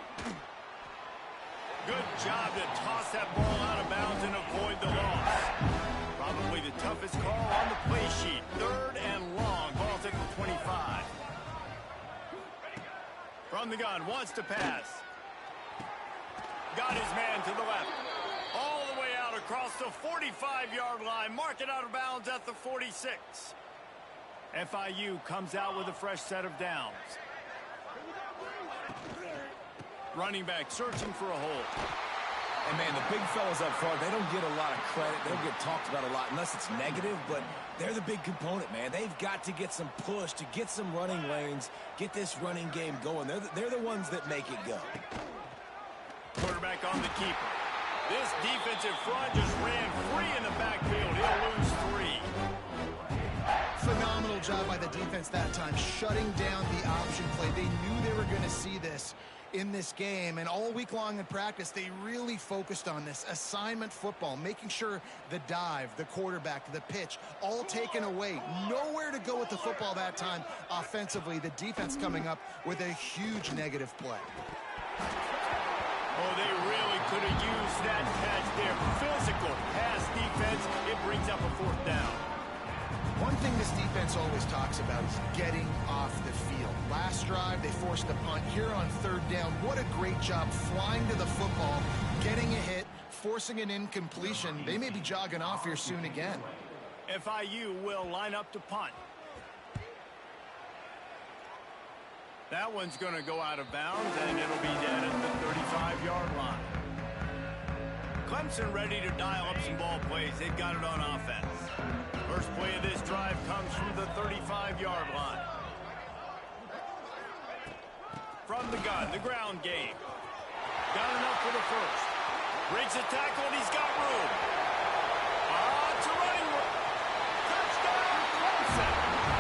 Good job to toss that ball out of bounds and avoid the loss. Probably the toughest call on the play sheet. 3rd and long. Ball's at the 25. From the gun, wants to pass. Got his man to the left. All the way out across the 45-yard line. Mark it out of bounds at the 46. FIU comes out with a fresh set of downs. Running back searching for a hole. And, man, the big fellas up front, they don't get a lot of credit. They don't get talked about a lot unless it's negative, but they're the big component, man. They've got to get some push, to get some running lanes, get this running game going. They're the ones that make it go. Quarterback on the keeper. This defensive front just ran free in the backfield. He'll lose 3. Phenomenal job by the defense that time, shutting down the option play. They knew they were going to see this in this game, and all week long in practice, they really focused on this assignment football, making sure the dive, the quarterback, the pitch, all taken away. Nowhere to go with the football that time offensively. The defense coming up with a huge negative play. Oh, they really could have used that catch there. Physical pass defense. It brings up a 4th down. One thing this defense always talks about is getting off the field. Last drive, they forced a punt. Here on 3rd down, what a great job flying to the football, getting a hit, forcing an incompletion. They may be jogging off here soon again. FIU will line up to punt. That one's going to go out of bounds, and it'll be dead at the 35-yard line. Clemson ready to dial up some ball plays. They've got it on offense. First play of this drive comes from the 35-yard line. From the gun, the ground game. Got enough for the first. Breaks a tackle, and he's got room. It's a running room. Touchdown, Clemson.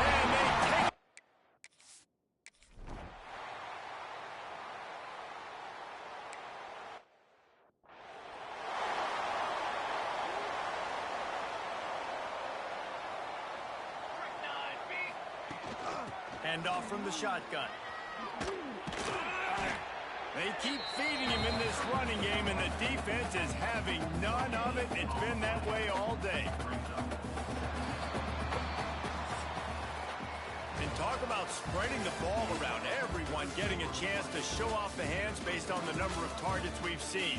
And they take it. Hand off from the shotgun. They keep feeding him in this running game, and the defense is having none of it. It's been that way all day. And talk about spreading the ball around. Everyone getting a chance to show off the hands based on the number of targets we've seen.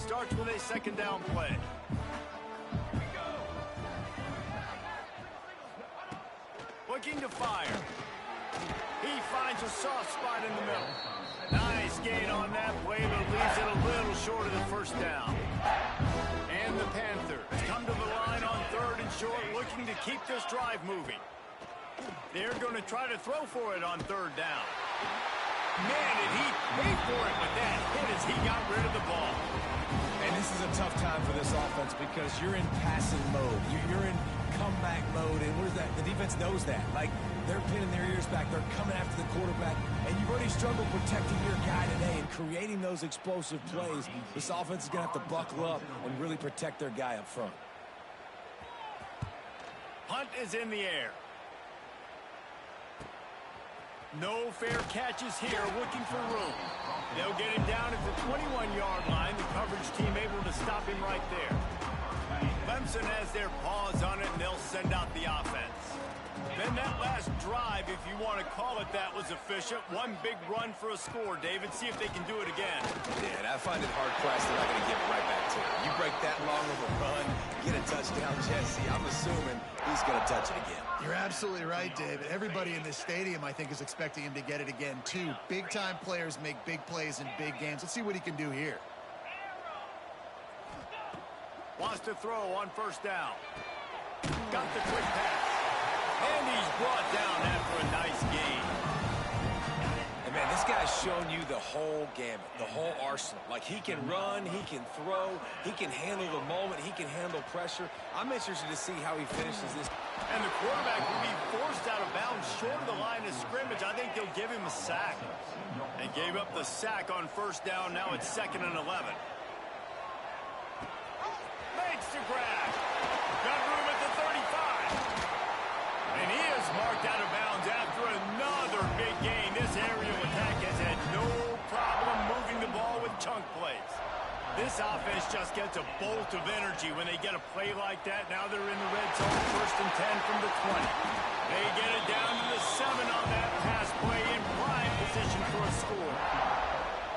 Starts with a 2nd down play. Looking to fire. He finds a soft spot in the middle. Nice gain on that play, but leaves it a little short of the 1st down. And the Panthers come to the line on 3rd and short, looking to keep this drive moving. They're going to try to throw for it on 3rd down. Man, did he pay for it with that hit as he got rid of the ball. And this is a tough time for this offense because you're in passing mode. You're in comeback mode, and what is that? The defense knows that. Like, they're pinning their ears back. They're coming after the quarterback, and you've already struggled protecting your guy today and creating those explosive plays. This offense is going to have to buckle up and really protect their guy up front. Punt is in the air. No fair catches here, looking for room. They'll get him down at the 21-yard line. The coverage team able to stop him right there. Clemson has their paws on it, and they'll send out the offense. Then that last drive, if you want to call it that, was efficient. One big run for a score, David. See if they can do it again. Yeah, and I find it hard-pressed they're not going to give it right back to him. You break that long of a run, get a touchdown, Jesse, I'm assuming he's going to touch it again. You're absolutely right, David. Everybody in this stadium, I think, is expecting him to get it again, too. Big-time players make big plays in big games. Let's see what he can do here. Wants to throw on 1st down. Got the quick pass. And he's brought down after a nice gain. And, man, this guy's shown you the whole gamut, the whole arsenal. Like, he can run, he can throw, he can handle the moment, he can handle pressure. I'm interested to see how he finishes this. And the quarterback will be forced out of bounds short of the line of scrimmage. I think they'll give him a sack. They gave up the sack on 1st down. Now it's 2nd and 11. Makes the grab. Got room at the 35. And he is marked out of bounds after another big gain. This aerial attack has had no problem moving the ball with chunk plays. This offense just gets a bolt of energy when they get a play like that. Now they're in the red zone, 1st and 10 from the 20. They get it down to the 7 on that pass play in prime position for a score.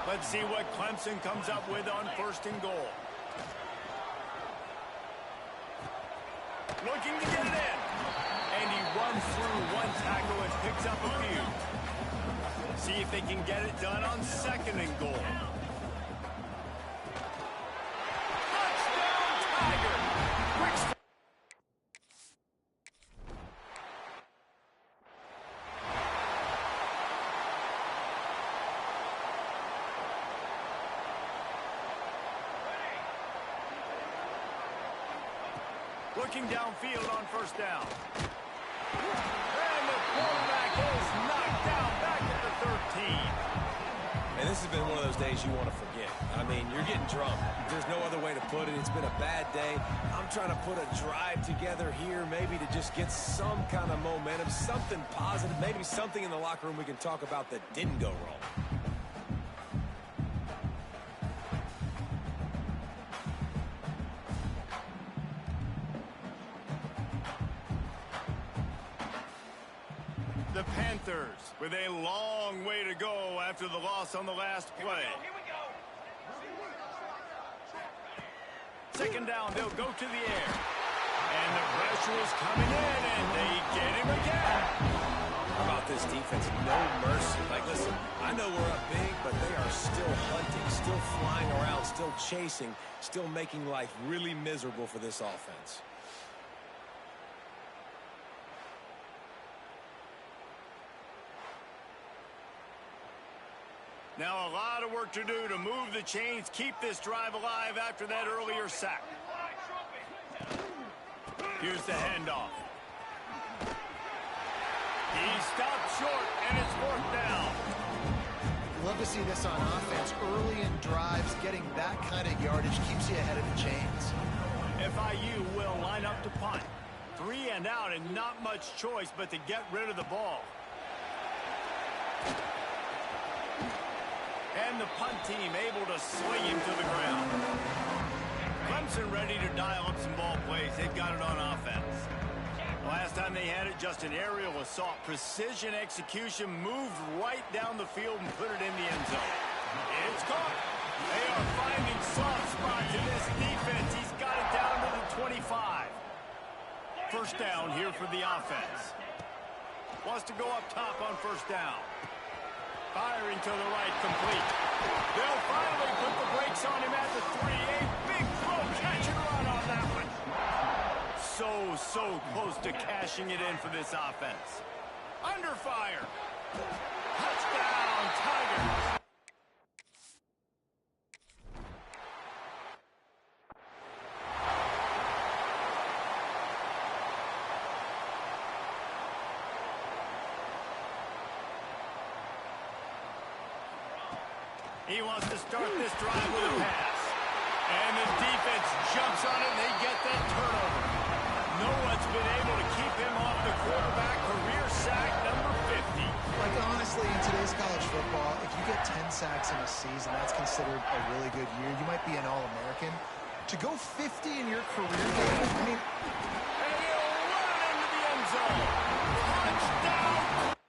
Let's see what Clemson comes up with on 1st and goal. looking to get it in. And he runs through one tackle and picks up a few. See if they can get it done on 2nd and goal. Touchdown, Tiger! Quick. Looking downfield on 1st down. And the quarterback is knocked down back at the 13. And this has been one of those days you want to forget. I mean, you're getting drunk. There's no other way to put it. It's been a bad day. I'm trying to put a drive together here, maybe to just get some kind of momentum, something positive, maybe something in the locker room we can talk about that didn't go wrong. The Panthers with a long way to go after the loss on the last play. Here we go. 2nd down, they'll go to the air. And the pressure is coming in, and they get him again. How about this defense? No mercy. Like, listen, I know we're up big, but they are still hunting, still flying around, still chasing, still making life really miserable for this offense. Now a lot of work to do to move the chains, keep this drive alive after that earlier sack. Here's the handoff. He stopped short, and it's 4th down. Love to see this on offense. Early in drives, getting that kind of yardage keeps you ahead of the chains. FIU will line up to punt. 3 and out, and not much choice but to get rid of the ball. And the punt team able to sling him to the ground. Clemson ready to dial up some ball plays. They've got it on offense. Last time they had it, just an aerial assault. Precision execution, moved right down the field and put it in the end zone. It's caught. They are finding soft spots in this defense. He's got it down to the 25. 1st down here for the offense. Wants to go up top on 1st down. Firing to the right, complete. They'll finally put the brakes on him at the 3. A big throw, catch and run on that one. So close to cashing it in for this offense. Under fire. Touchdown, Tigers. He wants to start this drive with a pass. And the defense jumps on it, and they get that turnover. No one's been able to keep him off the quarterback. Career sack number 50. Like, honestly, in today's college football, if you get 10 sacks in a season, that's considered a really good year. You might be an All-American. To go 50 in your career game, I mean... And he'll run into the end zone. Touchdown.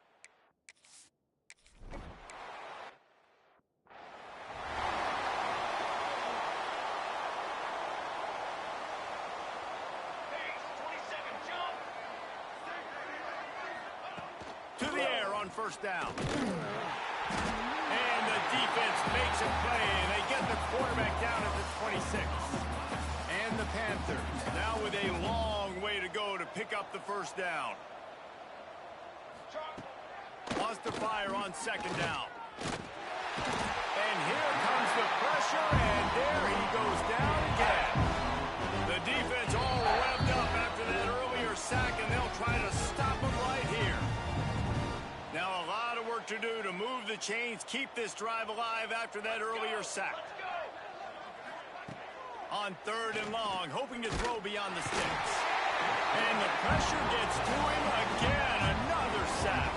To the air on 1st down. And the defense makes a play, and they get the quarterback down at the 26. And the Panthers now with a long way to go to pick up the 1st down. Wants to fire on 2nd down. And here comes the pressure, and there he goes down again. The defense all revved up after that earlier sack, and they'll try to stop him right here. Now a lot of work to do to move the chains, keep this drive alive after that earlier sack. On 3rd and long, hoping to throw beyond the sticks. And the pressure gets to him again. Another sack.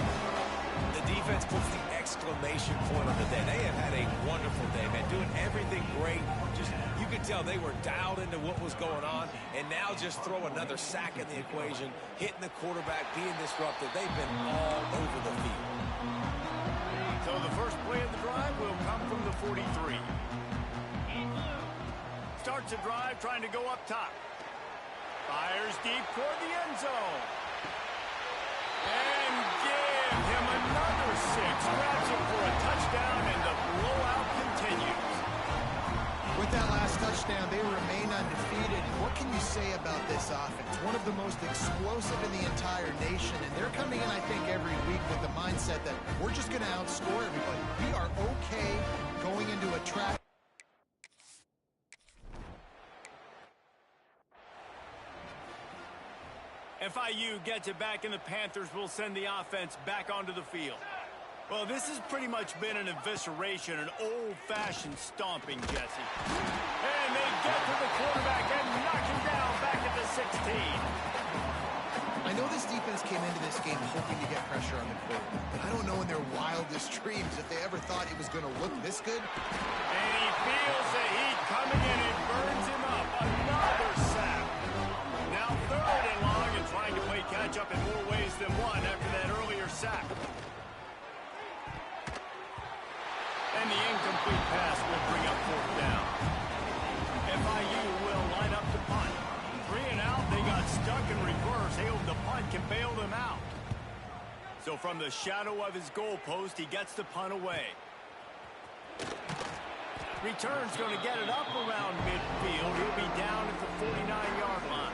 The defense puts the exclamation point on the day. They have had a wonderful day, man, doing everything great. Just, you could tell they were dialed into what was going on, and now just throw another sack in the equation, hitting the quarterback, being disruptive. They've been all over the field. So the first play of the drive will come from the 43. Starts a drive trying to go up top. Fires deep toward the end zone. And give him another 6. Grabs him for a touchdown, and the blowout continues. With that last touchdown, they remain undefeated. And what can you say about this offense? One of the most explosive in the entire nation. And they're coming in, I think, every week with the mindset that we're just going to outscore everybody. We are okay going into a track. FIU gets it back, and the Panthers will send the offense back onto the field. Well, this has pretty much been an evisceration, an old-fashioned stomping, Jesse. And they get to the quarterback and knock him down back at the 16. I know this defense came into this game hoping to get pressure on the quarterback, but I don't know in their wildest dreams if they ever thought it was going to look this good. And he feels the heat coming in and burns him up. Another sack. Now 3rd and long, and trying to play catch-up in more ways than one after that earlier sack. And the incomplete pass will bring up 4th down. FIU will line up to punt. 3 and out, they got stuck in reverse. They hope the punt can bail them out. So from the shadow of his goalpost, he gets the punt away. Return's going to get it up around midfield. He'll be down at the 49-yard line.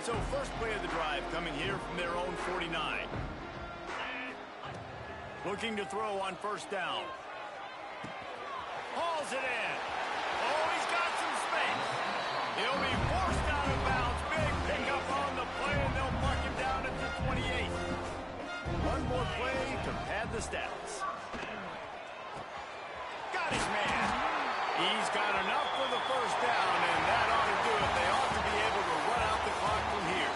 So first play of the drive coming here from their own 49. Looking to throw on 1st down. Hauls it in. Oh, he's got some space. He'll be forced out of bounds. Big pickup on the play, and they'll mark him down at the 28. One more play to pad the stats. Got his man. He's got enough for the 1st down, and that ought to do it. They ought to be able to run out the clock from here.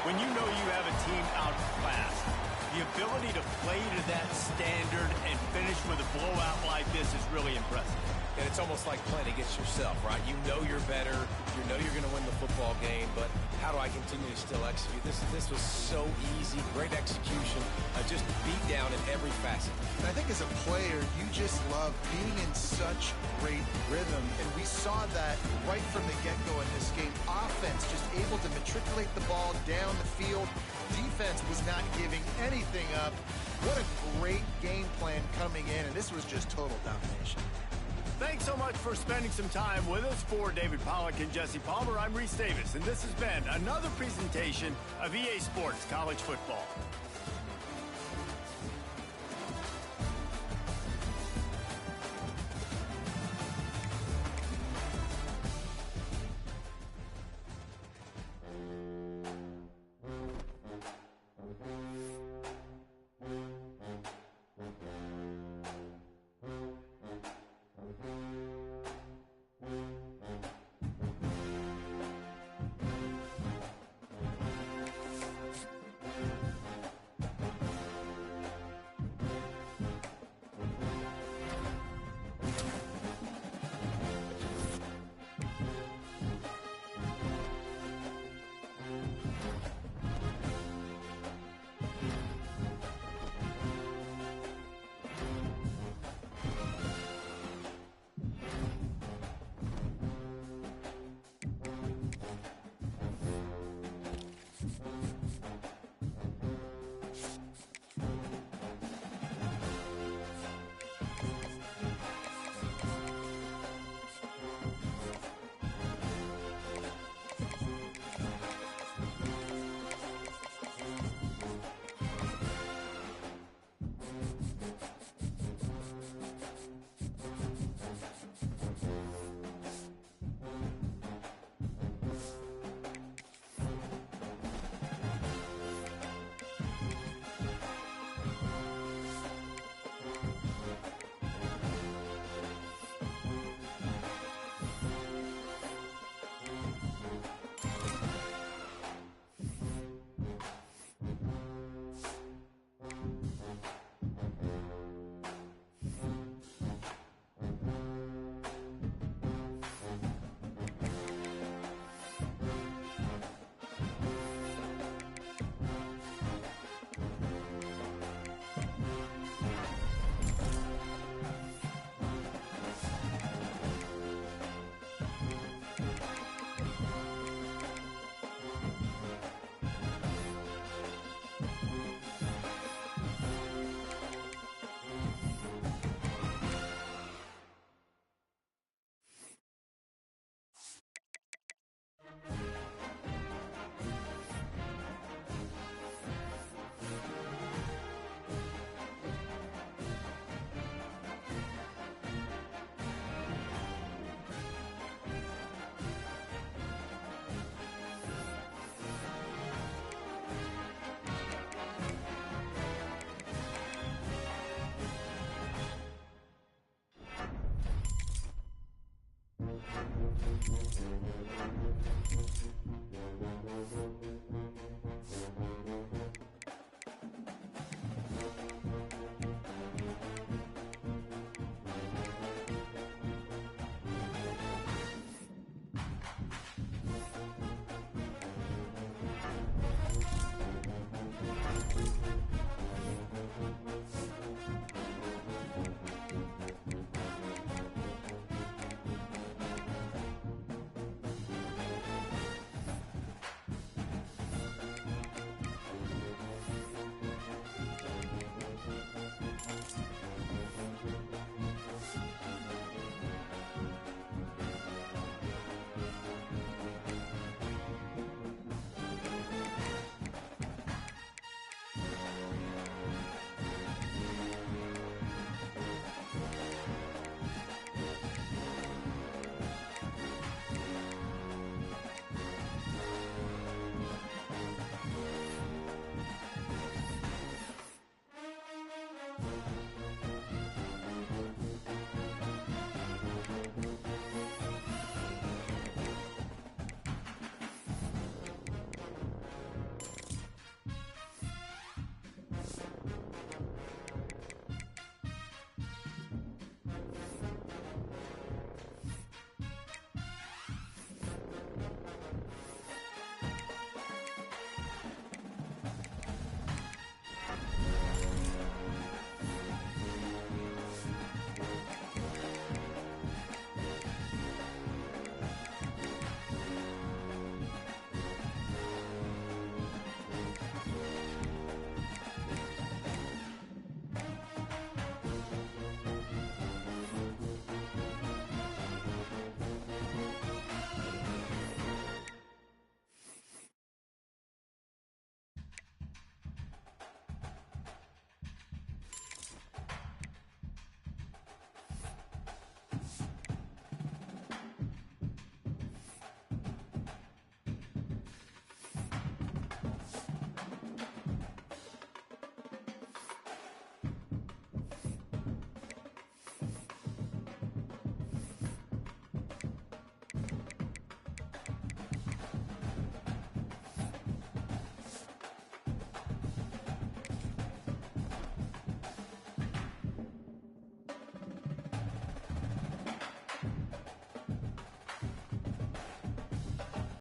When you know you have a team outclassed, the ability to play to that standard and finish with a blowout like this is really impressive. And it's almost like playing against yourself, right? You know you're better. You know you're going to win the football game, but how do I continue to still execute? This was so easy, great execution, just beat down in every facet. And I think as a player, you just love being in such great rhythm. And we saw that right from the get-go in this game. Offense just able to matriculate the ball down the field. Defense was not giving anything up. What a great game plan coming in, and this was just total domination. Thanks so much for spending some time with us. For David Pollack and Jesse Palmer, I'm Reese Davis, and this has been another presentation of EA Sports College Football.